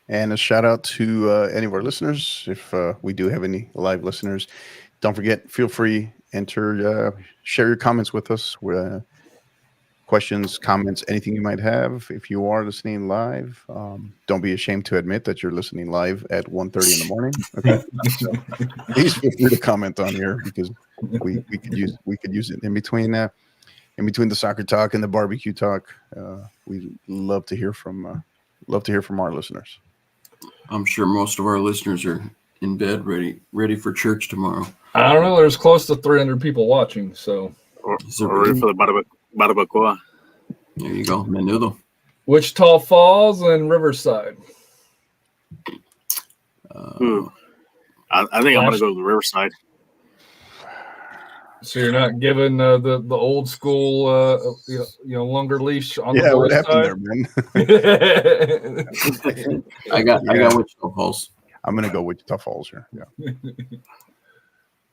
And a shout out to any of our listeners. If we do have any live listeners, don't forget, feel free, share your comments with us. Questions, comments, anything you might have. If you are listening live, don't be ashamed to admit that you're listening live at 1:30 in the morning. Okay, so please feel free to comment on here, because we could use it in between the soccer talk and the barbecue talk. We love to hear from our listeners. I'm sure most of our listeners are in bed, ready for church tomorrow. I don't know. There's close to 300 people watching, so. Or ready for the Barbacoa. There you go. Menudo. Wichita Falls and Riverside. Ooh. I think I'm going to go to the Riverside. So you're not giving the old school, longer leash on the Yeah, what boys' happened side? there, man? I got Wichita Falls. I'm gonna go Wichita Falls here. Yeah.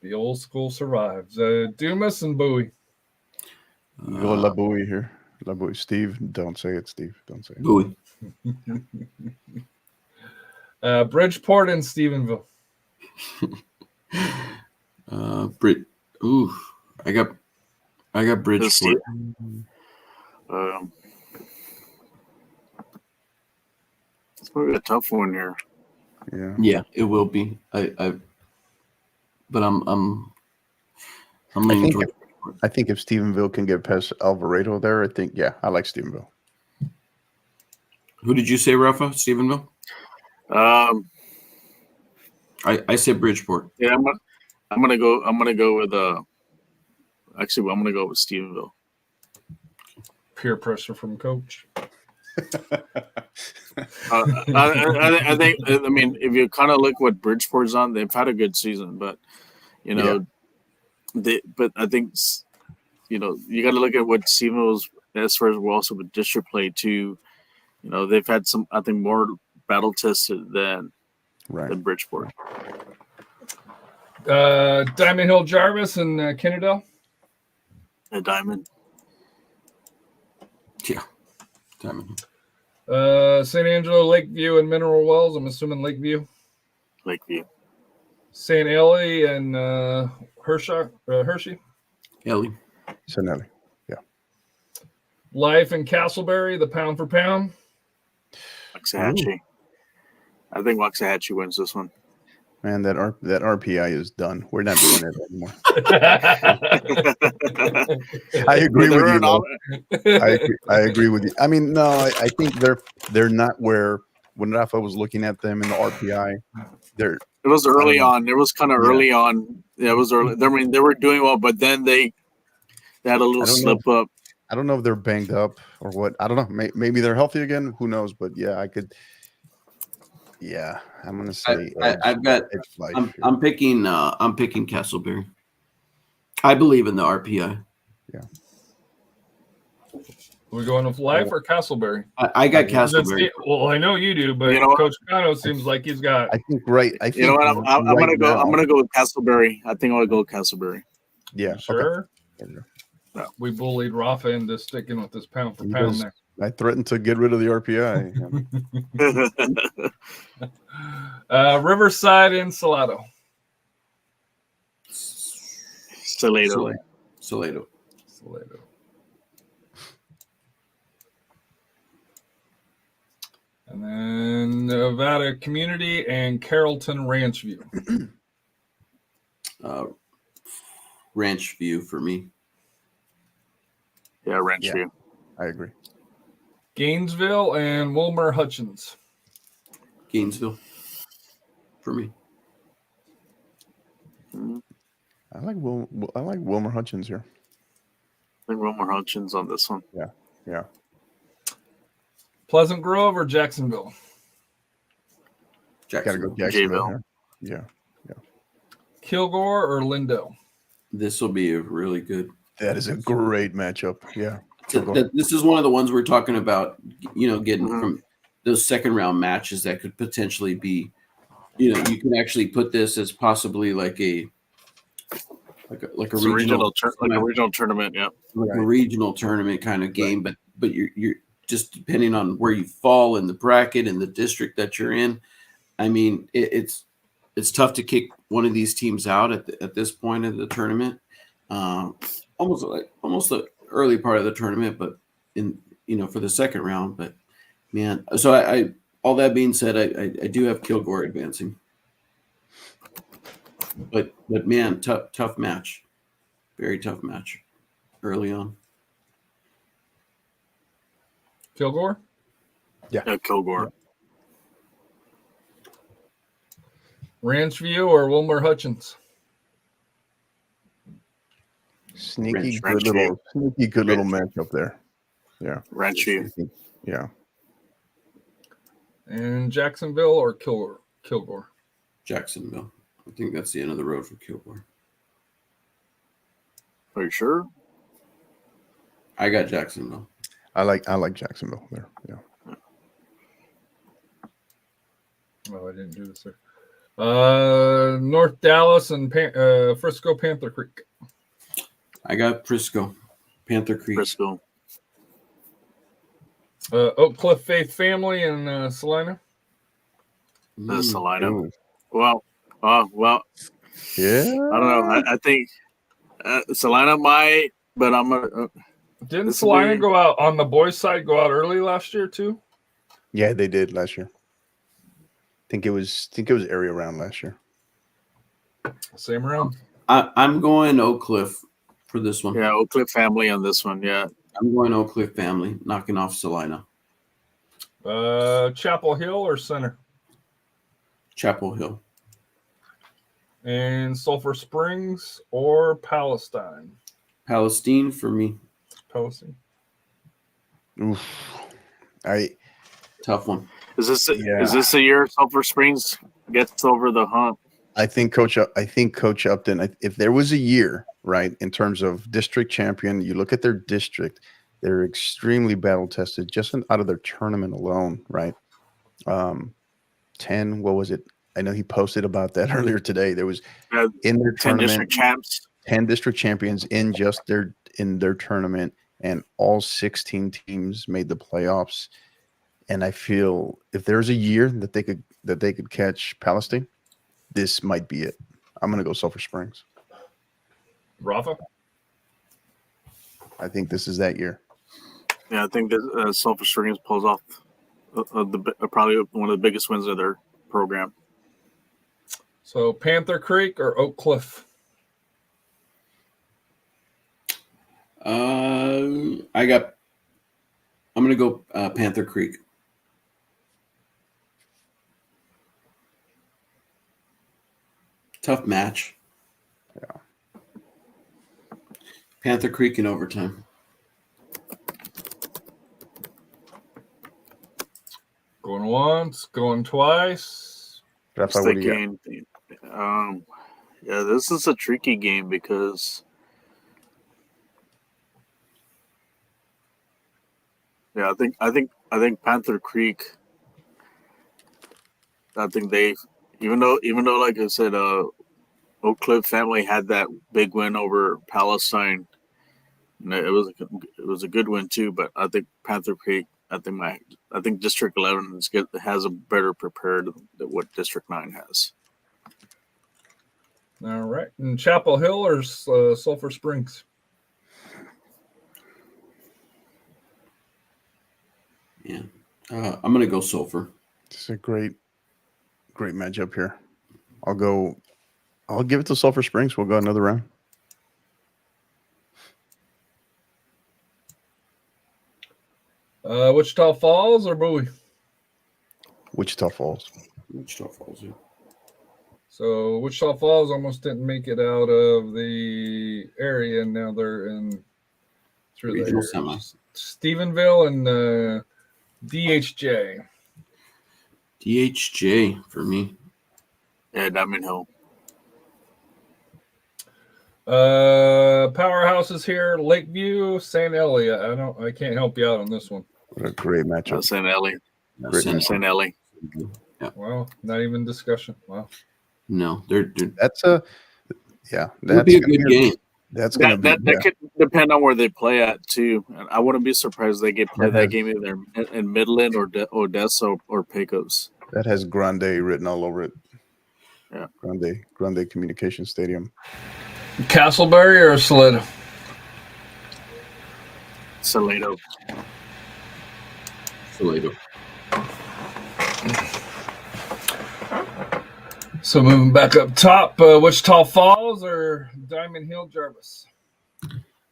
The old school survives. Dumas and Bowie. Go La Bowie here. La Bowie. Steve, don't say it, Steve. Don't say it. Bowie. Bridgeport and Stephenville. Ooh, I got Bridgeport. It's probably a tough one here. Yeah, it will be. But I'm leaning towards. I think if Stephenville can get past Alvarado there, I like Stephenville. Who did you say, Rafa? Stephenville? I said Bridgeport. Yeah, I'm gonna go with actually I'm gonna go with Stephenville. Peer pressure from coach. I think if you kind of look what Bridgeport's on, they've had a good season, but but I think you got to look at what Stephenville's as far as also with district play too. They've had some, I think, more battle tested than Bridgeport. Diamond Hill Jarvis and Kennedale. Diamond. Yeah, Diamond. St. Angelo, Lakeview, and Mineral Wells. I'm assuming Lakeview. St. Ellie and Hershey. Ellie. St. Ellie. Yeah. Life and Castleberry, the pound for pound. Waxahachie. I think Waxahachie wins this one. Man, that RPI is done. We're not doing it anymore. I agree with you. Though. I agree with you. I mean, no, I think they're not where when Rafa was looking at them in the RPI. It was early on. It was kind of early on. Yeah, it was early. I mean, they were doing well, but then they had a little slip up. I don't know if they're banged up or what. I don't know. Maybe they're healthy again. Who knows? But yeah, I could. Yeah, I'm gonna say. I'm picking Castleberry. I believe in the RPI. Yeah. We're going with Life or Castleberry? I got Castleberry. Well, I know you do, but Coach Cano seems like he's got. I think right. I think I'm gonna go. I'm gonna go with Castleberry. I think I'll go with Castleberry. Yeah. Sure. Okay. No. We bullied Rafa into sticking with this pound for pound there. I threatened to get rid of the RPI. Riverside and Salado. Salado. And then Nevada Community and Carrollton Ranch View. Ranch View for me. Yeah, Ranch View. I agree. Gainesville and Wilmer Hutchins. Gainesville for me. I like Wilmer Hutchins here. I think Wilmer Hutchins on this one. Yeah. Pleasant Grove or Jacksonville? Gotta go Jacksonville. Yeah. Kilgore or Lindell? This will be a really good. That is a great matchup. Yeah. This is one of the ones we're talking about, getting from those second round matches that could potentially be, you can actually put this as possibly like a regional tournament, yeah. Like a regional tournament kind of game, but you're just depending on where you fall in the bracket and the district that you're in. I mean, it's tough to kick one of these teams out at this point of the tournament. Almost the early part of the tournament, but for the second round. But man, so I all that being said, I do have Kilgore advancing. But man, tough match, very tough match early on. Kilgore? Yeah, Kilgore. Ranch View or Wilmer Hutchins? Sneaky good little matchup there. Yeah. Ranch View. Yeah. And Jacksonville or Kilgore? Jacksonville. I think that's the end of the road for Kilgore. Are you sure? I got Jacksonville. I like Jacksonville there. Yeah. Oh, I didn't do this there. North Dallas and Frisco Panther Creek. I got Frisco, Panther Creek. Frisco. Oak Cliff Faith Family and Salina. Salina. Ooh. Well, Yeah. I don't know. I think Salina might, but I'm gonna. Didn't This Salina will be- go out on the boys' side? Go out early last year too. Yeah, they did last year. Think it was area round last year. Same round. I'm going Oak Cliff for this one. Yeah, Oak Cliff family on this one. Yeah, I'm going Oak Cliff family, knocking off Salina. Chapel Hill or Center, Chapel Hill. and Sulphur Springs or Palestine. Palestine for me. Palestine. Oof. Tough one. is this Yeah. a year Sulphur Springs gets over the hump? I think Coach Upton, if there was a year, right, in terms of district champion, you look at their district, they're extremely battle tested just out of their tournament alone, right? 10, what was it? I know he posted about that earlier today. There was in their 10 tournament, district champs. 10 district champions in just their tournament, and all 16 teams made the playoffs. And I feel if there's a year that they could catch Palestine, this might be it. I'm gonna go Sulphur Springs. Rafa. I think this is that year. Yeah, I think that Sulphur Springs pulls off probably one of the biggest wins of their program. So Panther Creek or Oak Cliff. I'm gonna go Panther Creek. Tough match. Yeah. Panther Creek in overtime. Going once, going twice. Rafa, It's what the do you got? game. Yeah, this is a tricky game because I think Panther Creek. I think they, even though like I said, Oak Cliff family had that big win over Palestine. And it was a good win too, but I think Panther Creek. I think District 11 has a better prepared than what District 9 has. All right. And Chapel Hill or Sulphur Springs? Yeah. I'm gonna go Sulphur. It's a great matchup here. I'll give it to Sulphur Springs. We'll go another round. Wichita Falls or Bowie? Wichita Falls. Wichita Falls. Yeah. So Wichita Falls almost didn't make it out of the area, and now they're through Regional the semi. Stephenville and DHJ. DHJ for me. Yeah, Diamond Hill. Powerhouses here: Lakeview, St. Elia. I can't help you out on this one. What a great matchup. St. Ellie. Great Sen- St. Ellie. Wow, not even discussion. Wow. No, they're That's a yeah. it'll be a good game. That's gonna be That could depend on where they play at too. And I wouldn't be surprised they get play that game either in Midland or Odessa or Pecos. that has Grande written all over it. Yeah. Grande Communication Stadium. Castleberry or Salida? Salado. Salado. So moving back up top, Wichita Falls or Diamond Hill Jarvis?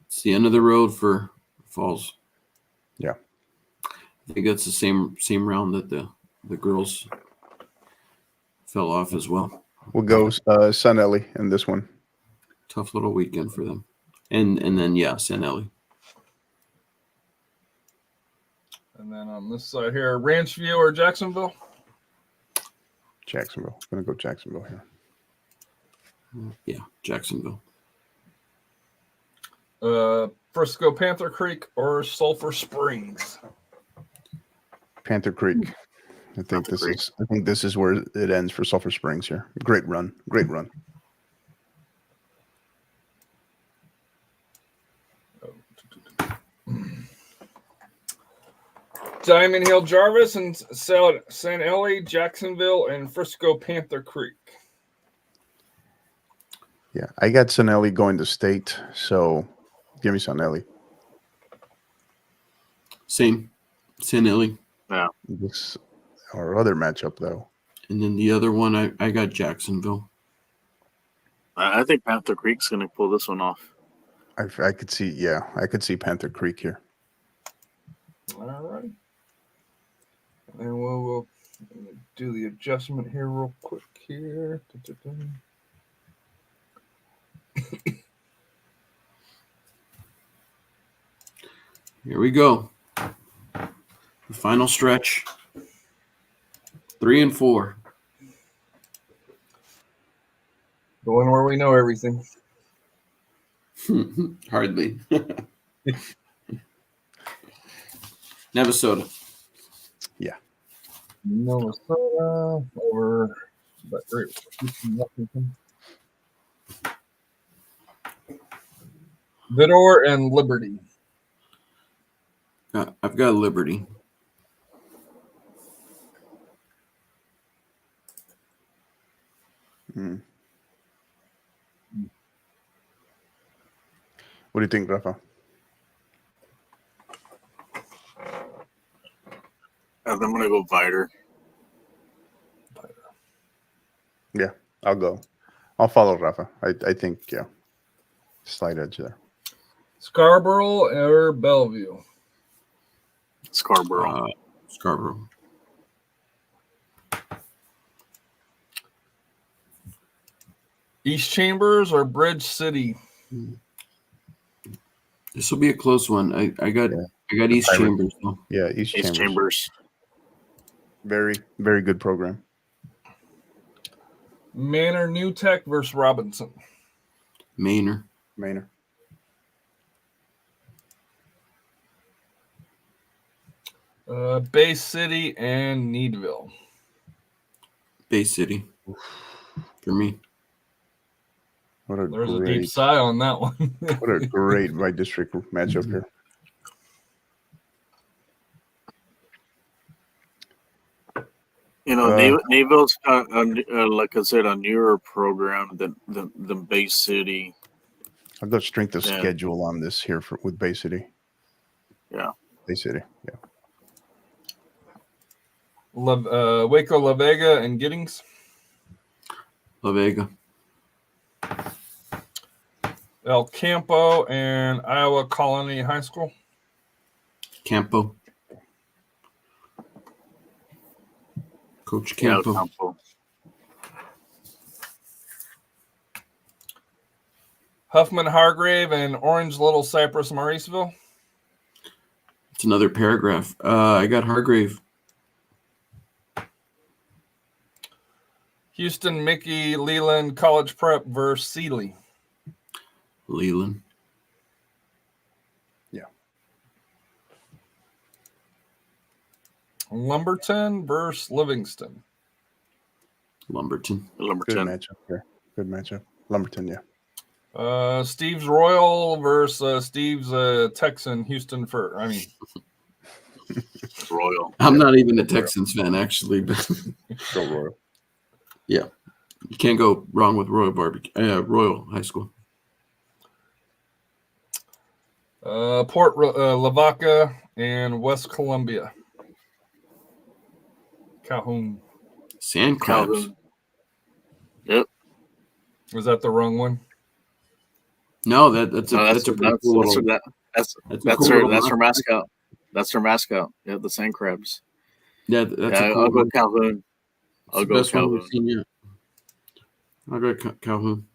It's the end of the road for Falls. Yeah. I think that's the same round that the girls fell off as well. We'll go Sunelli in this one. Tough little weekend for them. And then San Ellie. And then on this side here, Ranchview or Jacksonville? Jacksonville. I'm gonna go Jacksonville here. Yeah, Jacksonville. Frisco Panther Creek or Sulphur Springs? Panther Creek. I think this is where it ends for Sulphur Springs here. Great run. Diamond Hill Jarvis and San Eli, Jacksonville, and Frisco Panther Creek. Yeah, I got Sanelli going to state, so give me Sanelli. Same. San Eli. Yeah. This our other matchup though. And then the other one, I got Jacksonville. I think Panther Creek's going to pull this one off. I could see Panther Creek here. All right. And we'll do the adjustment here real quick here. Here we go. The final stretch. 3 and 4. Going where we know everything. Hardly. Navasota. Yeah. Minnesota over that great Washington. Vidor and Liberty. I've got Liberty. What do you think, Rafa? I'm going to go Vider. Yeah, I'll go. I'll follow Rafa. I think, yeah, slight edge there. Scarborough or Bellevue? Scarborough. Scarborough. East Chambers or Bridge City? This will be a close one. I got East Chambers though. Yeah, East Chambers. Very, very good program. Manor New Tech versus Robinson. Manor. Bay City and Needville. Bay City. For me. There's a deep sigh on that one. What a great by district matchup here. You know, Naval's like I said, a newer program than Bay City. I've got strength of schedule on this here with Bay City. Yeah, Bay City. Yeah. Waco, La Vega, and Giddings. La Vega. El Campo and Iowa Colony High School. Campo. Coach Campo. Yeah, Campo. Huffman Hargrave and Orange Little Cypress Mauriceville. It's another paragraph. I got Hargrave. Houston Mickey Leland College Prep versus Sealy. Leland. Yeah. Lumberton versus Livingston. Lumberton. Good matchup here. Good matchup. Lumberton, yeah. Steve's Royal versus Steve's Texan Houston Fur. I mean, Royal. I'm not even a Texans fan, actually, but Go Royal. Yeah, you can't go wrong with Royal Royal High School. Port Lavaca and West Columbia. Calhoun. Sand crabs. Calhoun. Yep. Was that the wrong one? No, that's a pretty cool little. That's her mascot. That's her mascot. Yeah, the sand crabs. Yeah, that's a cool I'll go one. Calhoun. I'll go Calhoun. Yeah. I'll go Calhoun.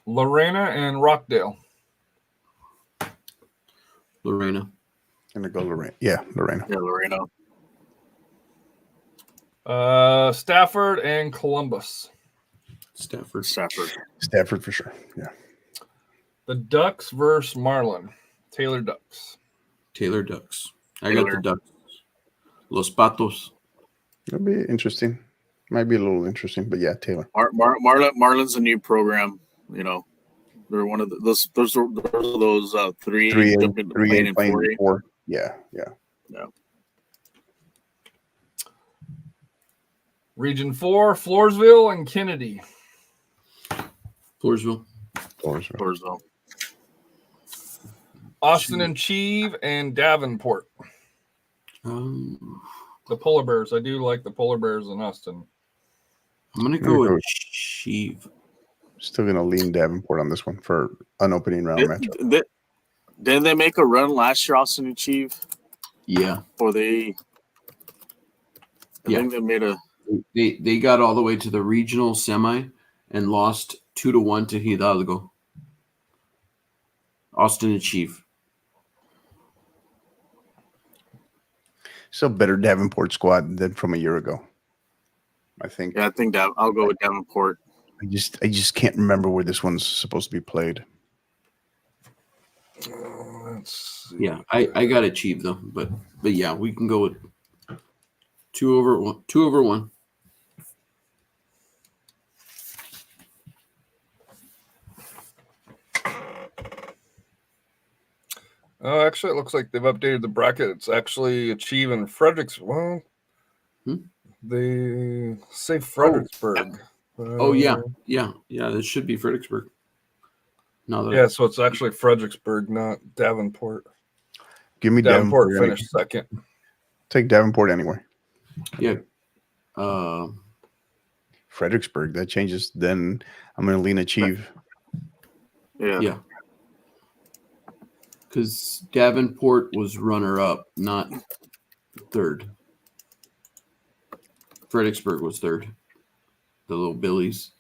Lorena and Rockdale. Lorena. Gonna go Lorena. Yeah, Lorena. Yeah, Lorena. Stafford and Columbus. Stafford. Stafford for sure. Yeah. The Ducks versus Marlin. Taylor Ducks. Taylor Ducks. I got the Ducks. Los Patos. It'll be interesting. Might be a little interesting, but yeah, Taylor. Marlin's a new program. You know, they're one of those three playing in 4A. 4. Yeah. Region 4, Floresville and Kennedy. Floresville. Austin and Cheeve and Davenport. The Polar Bears. I do like the Polar Bears in Austin. I'm going to go with Cheeve. Still going to lean Davenport on this one for an opening round matchup. Didn't they make a run last year, Austin and Cheeve? Yeah. Or I think they made a... They got all the way to the regional semi and lost 2-1 to Hidalgo. Austin and Cheeve. Still better Davenport squad than from a year ago, I think. Yeah, I think that I'll go with Davenport. I just can't remember where this one's supposed to be played. Yeah, I got Cheeve though, but yeah, we can go with 2-1. 2-1. Actually, it looks like they've updated the bracket. It's actually Cheeve and Fredericks. Well, they say Fredericksburg. Yeah. This should be Fredericksburg. No, so it's actually Fredericksburg, not Davenport. Give me Davenport. Finished second. Take Davenport anyway. Yeah. Fredericksburg. That changes. Then I'm going to lean Cheeve. Yeah. Because Davenport was runner-up, not third. Fredericksburg was third. The little Billies.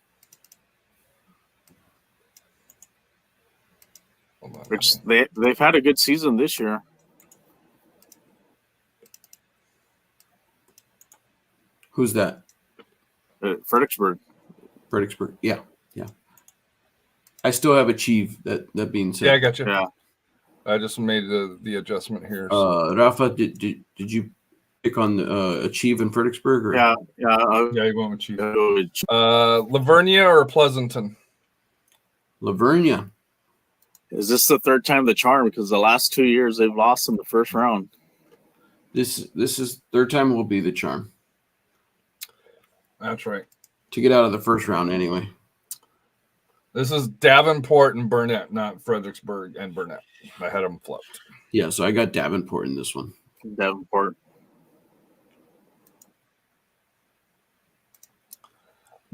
Which they've had a good season this year. Who's that? Fredericksburg. Yeah. I still have Cheeve. That being said. Yeah, I got you. Yeah. I just made the adjustment here. Rafa, did you pick on Cheeve and Fredericksburg? Or? Yeah, you went with Cheeve. Lavernia or Pleasanton? Lavernia. Is this the third time the charm? Because the last 2 years they've lost in the first round. This is third time will be the charm. That's right. To get out of the first round anyway. This is Davenport and Burnett, not Fredericksburg and Burnett. I had them flipped. Yeah, so I got Davenport in this one. Davenport.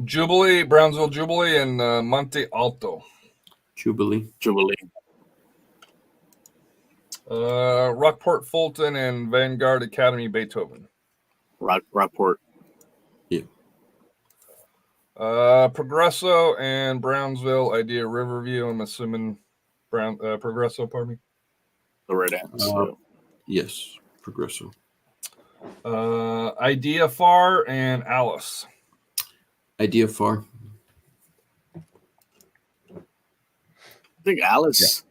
Jubilee, Brownsville Jubilee, and Monte Alto. Jubilee. Rockport Fulton and Vanguard Academy Beethoven. Rockport. Yeah. Progresso and Brownsville Idea Riverview. I'm assuming Progresso, pardon me. The right answer. Yes, Progresso. Idea Far and Alice. Idea Far. I think Alice.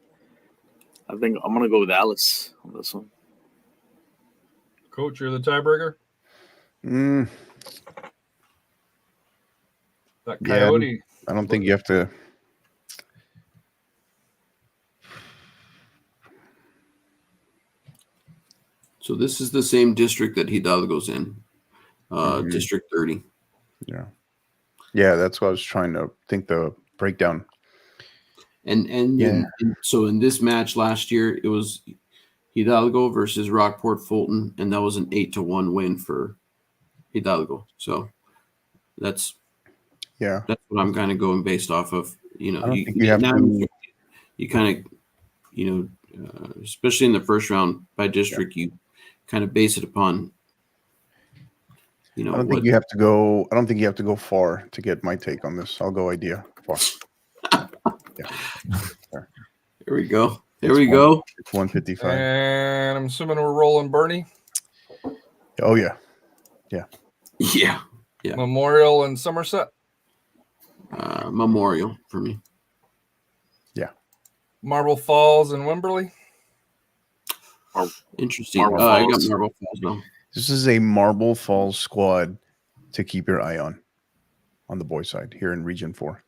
Yeah. I think I'm going to go with Alice on this one. Coach, you're the tiebreaker? That Coyote. I don't think you have to. So this is the same district that Hidalgo's in. District 30. Yeah, that's what I was trying to think the breakdown. And so in this match last year, it was Hidalgo versus Rockport Fulton, and that was an 8-1 win for Hidalgo. So that's what I'm kind of going based off of. You know, you kind of, especially in the first round by district, you kind of base it upon. I don't think you have to go. I don't think you have to go far to get my take on this. I'll go idea far. Here we go. It's 155. And I'm assuming we're rolling Bernie. Oh yeah. Yeah. Yeah. Memorial and Somerset. Memorial for me. Marble Falls and Wimberley. Interesting. Marble I got Falls. Marble Falls though. This is a Marble Falls squad to keep your eye on the boys' side here in Region 4.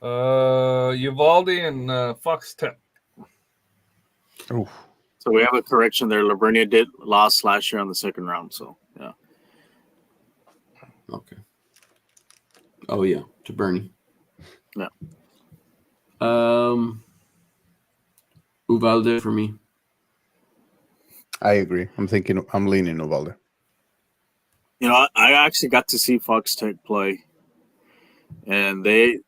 Uvalde and Fox Tech. Oh, So we have a correction there. Lavernia did lost last year on the second round. So yeah. Okay. Oh yeah, to Bernie. Yeah. Uvalde for me. I agree. I'm leaning Uvalde. You know, I actually got to see Fox Tech play, and they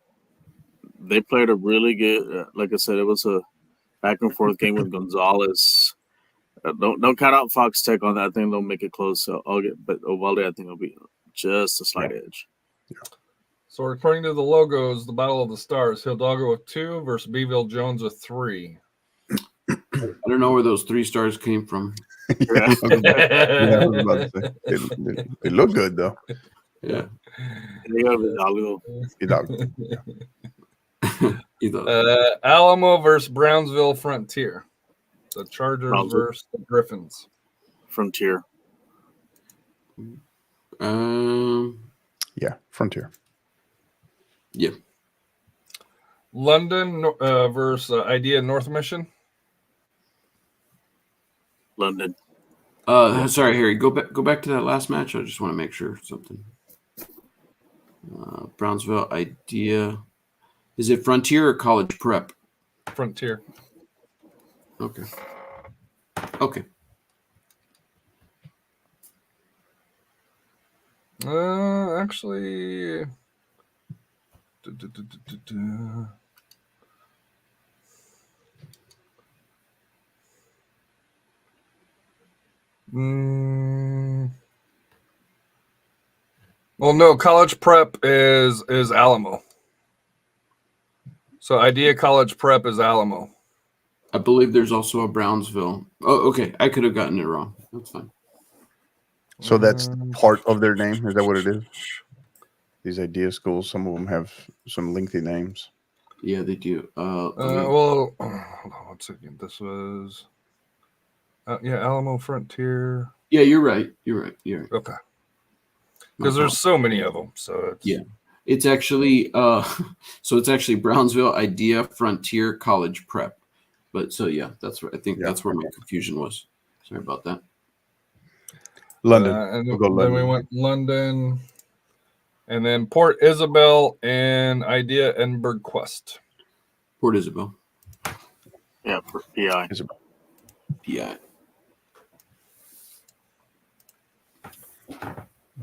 played a really good. Like I said, it was a back and forth game with Gonzalez. Don't count out Fox Tech on that. I think they'll make it close. So but Uvalde, I think, will be just a slight edge. So according to the logos, the Battle of the Stars, Hidalgo with 2 versus Beeville Jones with 3. I don't know where those 3 stars came from. I was about to say. They look good though. Yeah. Alamo versus Brownsville Frontier. The Chargers Brownsville. versus the Griffins. Frontier. Yeah, Frontier. Yeah. London versus Idea North Mission. London. Sorry, Harry. Go back to that last match. I just want to make sure something. Brownsville Idea. Is it Frontier or College Prep? Frontier. Okay. Actually. Well, no, College Prep is Alamo. So Idea College Prep is Alamo. I believe there's also a Brownsville. Oh, okay. I could have gotten it wrong. That's fine. So that's part of their name. Is that what it is? These Idea schools. Some of them have some lengthy names. Yeah, they do. Well, hold on 1 second. This was, Alamo Frontier. Yeah, you're right. Okay. Because there's so many of them. So it's, it's actually it's actually Brownsville Idea Frontier College Prep. But so that's where that's where my confusion was. Sorry about that. London. And We'll go then London. we went London, and then Port Isabel and Idea Edinburgh Quest. Port Isabel. Yeah, PI. PI.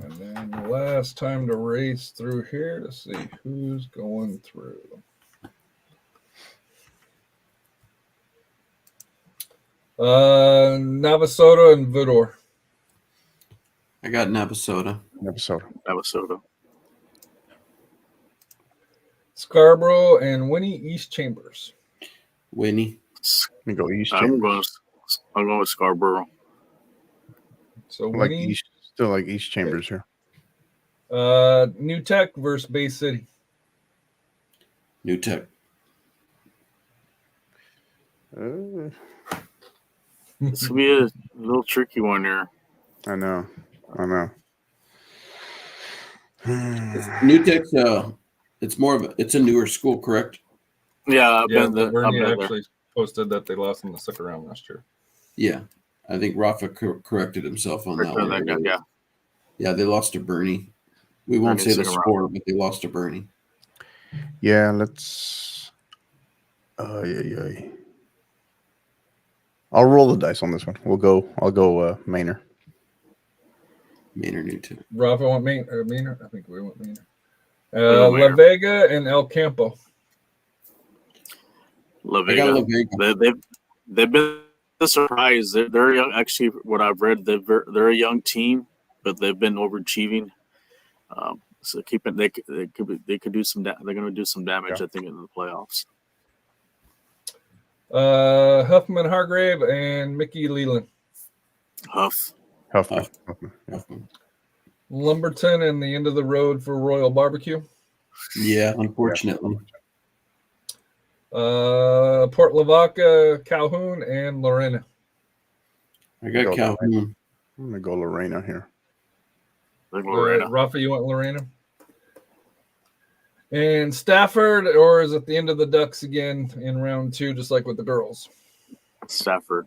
And then last time to race through here to see who's going through. Navasota and Vidor. I got Navasota. Navasota. Scarborough and Winnie East Chambers. Winnie. Let me go East. I'm going with Scarborough. So Like Winnie, East, still like East Chambers here. New Tech versus Bay City. New Tech. This will be a little tricky one here. I know. New Tech's it's a newer school, correct? Yeah, Bernie actually posted that they lost in the second round last year. Yeah. I think Rafa corrected himself on that one. Yeah, they lost to Bernie. We won't say the score, but they lost to Bernie. Yeah, let's. I'll roll the dice on this one. I'll go Maynard. Maynard New Tech. Rafa went Maynard. I think we went Maynard. La Vega and El Campo. La Vega. They've been a surprise. They're young. Actually, what I've read, they're a young team, but they've been overachieving. So keep it. They could do some. They're going to do some damage. I think in the playoffs. Huffman Hargrave and Mickey Leland. Huff. Huffman. Lumberton and the end of the road for Royal Barbecue. Yeah, unfortunately. Port Lavaca, Calhoun, and Lorena. I got Go Calhoun. I'm gonna go Lorena here. Like Lorena. Rafa, you want Lorena? And Stafford, or is it the end of the Ducks again in round 2, just like with the girls? Stafford.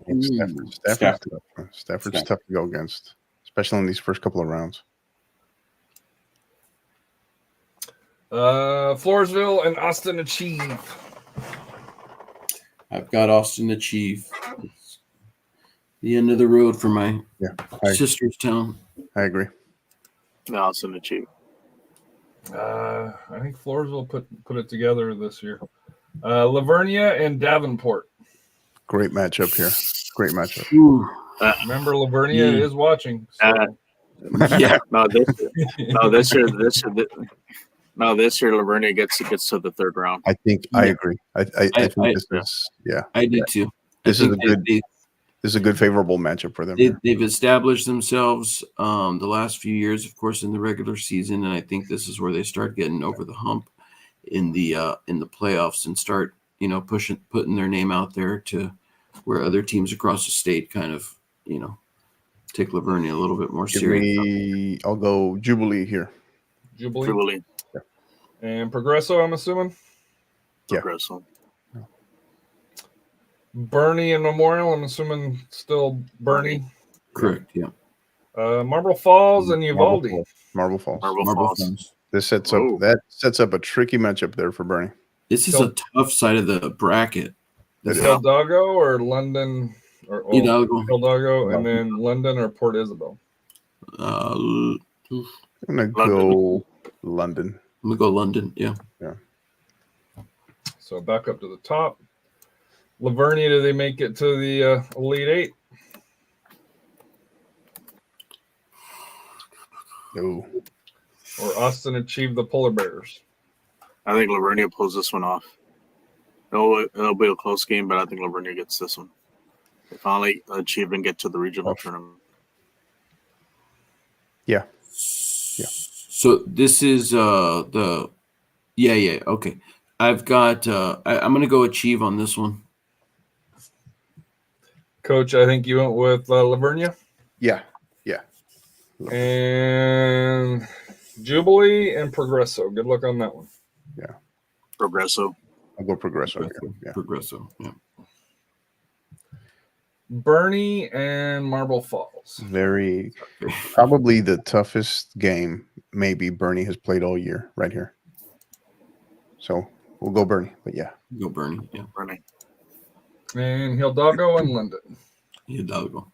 Stafford's tough to go against, especially in these first couple of rounds. Floresville and Austin Achieve. I've got Austin Achieve. It's the end of the road for my sister's town. I agree. Austin Achieve. I think Floresville put it together this year. Lavernia and Davenport. Great matchup here. Great matchup. Remember, Lavernia is watching. So. Yeah. This year, Lavernia gets to the third round. I think I agree. I think this is I do too. This is a good favorable matchup for them. They've established themselves the last few years, of course, in the regular season, and I think this is where they start getting over the hump in the playoffs and start putting their name out there to where other teams across the state kind of take Lavernia a little bit more serious. I'll go Jubilee here. Jubilee. Yeah. And Progresso, I'm assuming. Yeah. Progresso. Bernie and Memorial, I'm assuming still Bernie. Correct. Yeah. Marble Falls and Uvalde. Marble Falls. Marble Falls. This sets up a tricky matchup there for Bernie. This is a tough side of the bracket. Hidalgo or London or Hidalgo, and No. then London or Port Isabel. I'm gonna go London. I'm gonna go London. Yeah. So back up to the top. Lavernia, do they make it to the Elite 8? No. Or Austin Achieve the Polar Bears? I think Lavernia pulls this one off. It'll be a close game, but I think Lavernia gets this one. They finally achieve and get to the regional tournament. Yeah. So this is okay. I've got I'm gonna go Achieve on this one. Coach, I think you went with Lavernia. Yeah. And Jubilee and Progresso. Good luck on that one. Yeah. Progresso. I'll go Progresso. Yeah. Progresso. Yeah. Bernie and Marble Falls. Probably the toughest game maybe Bernie has played all year right here. So we'll go Bernie, but yeah. Go Bernie. Yeah. Bernie. And Hidalgo and London. Hidalgo.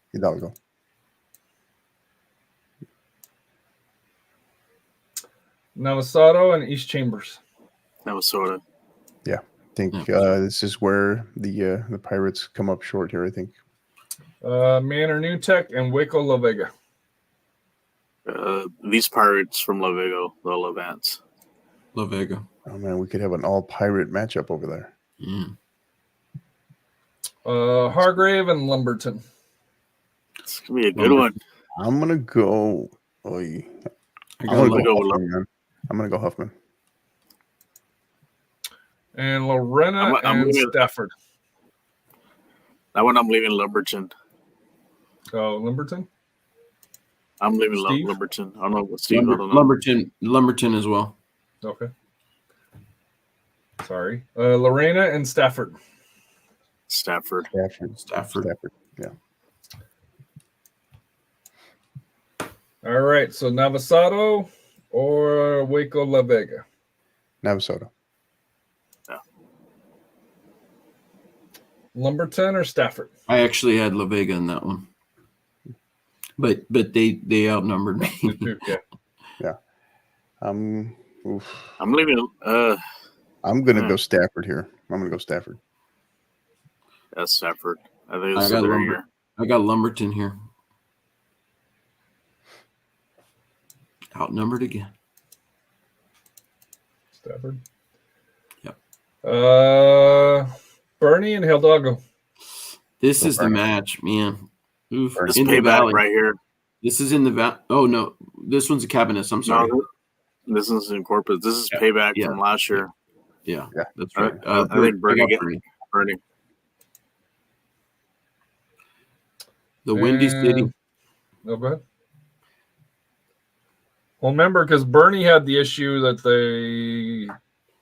Navasado and East Chambers. Navasota. Yeah. I think this is where the Pirates come up short here, I think. Manor New Tech and Waco La Vega. These Pirates from La Vega, they'll advance. La Vega. Oh man, we could have an all pirate matchup over there. Mm. Hargrave and Lumberton. It's gonna be a good one. I'm gonna go. I'm gonna go Huffman. And Lorena and Stafford. That one I'm leaving Lumberton. Oh, Lumberton? I'm leaving Steve? Lumberton. I don't know what Steve. I don't know. Lumberton as well. Okay. Sorry. Lorena and Stafford. Stafford. Yeah. All right. So Navasado or Waco La Vega? Navasota. Lumberton or Stafford? I actually had La Vega in that one, but they outnumbered me. Yeah. I'm leaving. I'm gonna go Stafford here. I'm gonna go Stafford. That's Stafford. I think it's their year. I got Lumberton here. Outnumbered again. Stafford. Yep. Bernie and Hidalgo. This is the match, man. Oof. This In the payback valley. right here. This is in the valley. Oh no, this one's a Cabinets. I'm sorry. No, this is in corporate. This is Yeah. payback Yeah. from last year. Yeah, Yeah. that's I, right. I think Bernie I got get Bernie. Bernie. The Windy City. No, go ahead. Well, remember, because Bernie had the issue that they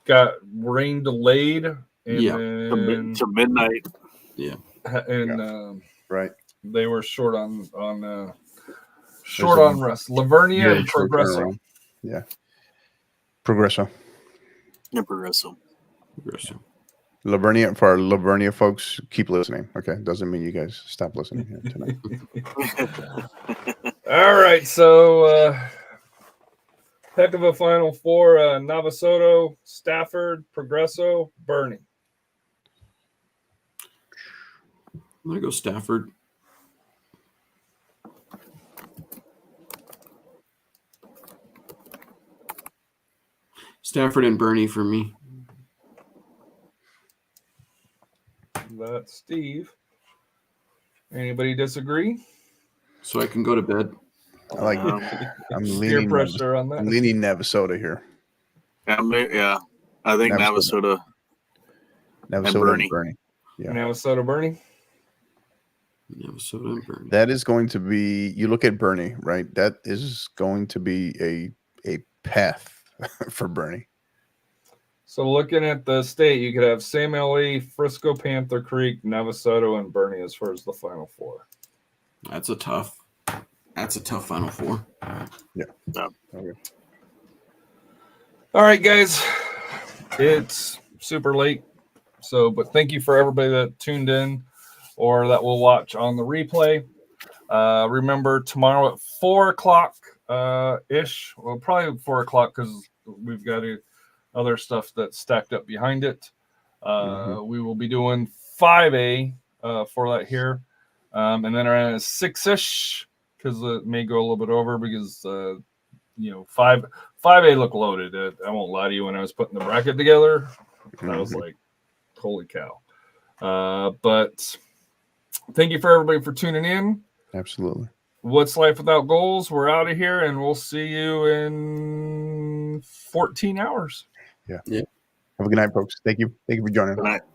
got rain delayed, and Yeah. then To midnight. Yeah. and Right. they were short on a rest. Lavernia Very and short Progresso. turnaround. Yeah. Progresso. Yeah, Progresso. Progresso. Lavernia, for our Lavernia folks, keep listening. Okay. Doesn't mean you guys stop listening here tonight. All right, so heck of a Final Four: Navasota, Stafford, Progresso, Bernie. I'm gonna go Stafford. Stafford and Bernie for me. That's Steve. Anybody disagree? So I can go to bed. I like Um, I'm Peer leaning pressure on that. I'm leaning Navasota here. yeah. I think Navasota Navasota and Bernie. Yeah. Navasota, Bernie. Navasota and Bernie. That is going to be, you look at Bernie, right? That is going to be a path for Bernie. So looking at the state, you could have Sam LE, Frisco, Panther Creek, Navasota, and Bernie as far as the Final Four. That's a tough Final Four. Yeah. Yeah. Okay. All right, guys. It's super late. But thank you for everybody that tuned in or that will watch on the replay. Remember, tomorrow at 4 o'clock ish, well, probably 4 o'clock because we've got other stuff that's stacked up behind it. We will be doing 5A for that here. And then around 6-ish, because it may go a little bit over because, 5A looked loaded. I won't lie to you, when I was putting the bracket together, I was like, holy cow. But thank you for everybody for tuning in. Absolutely. What's Life Without Goals? We're out of here, and we'll see you in 14 hours. Yeah. Have a good night, folks. Thank you. Thank you for joining us. Good night.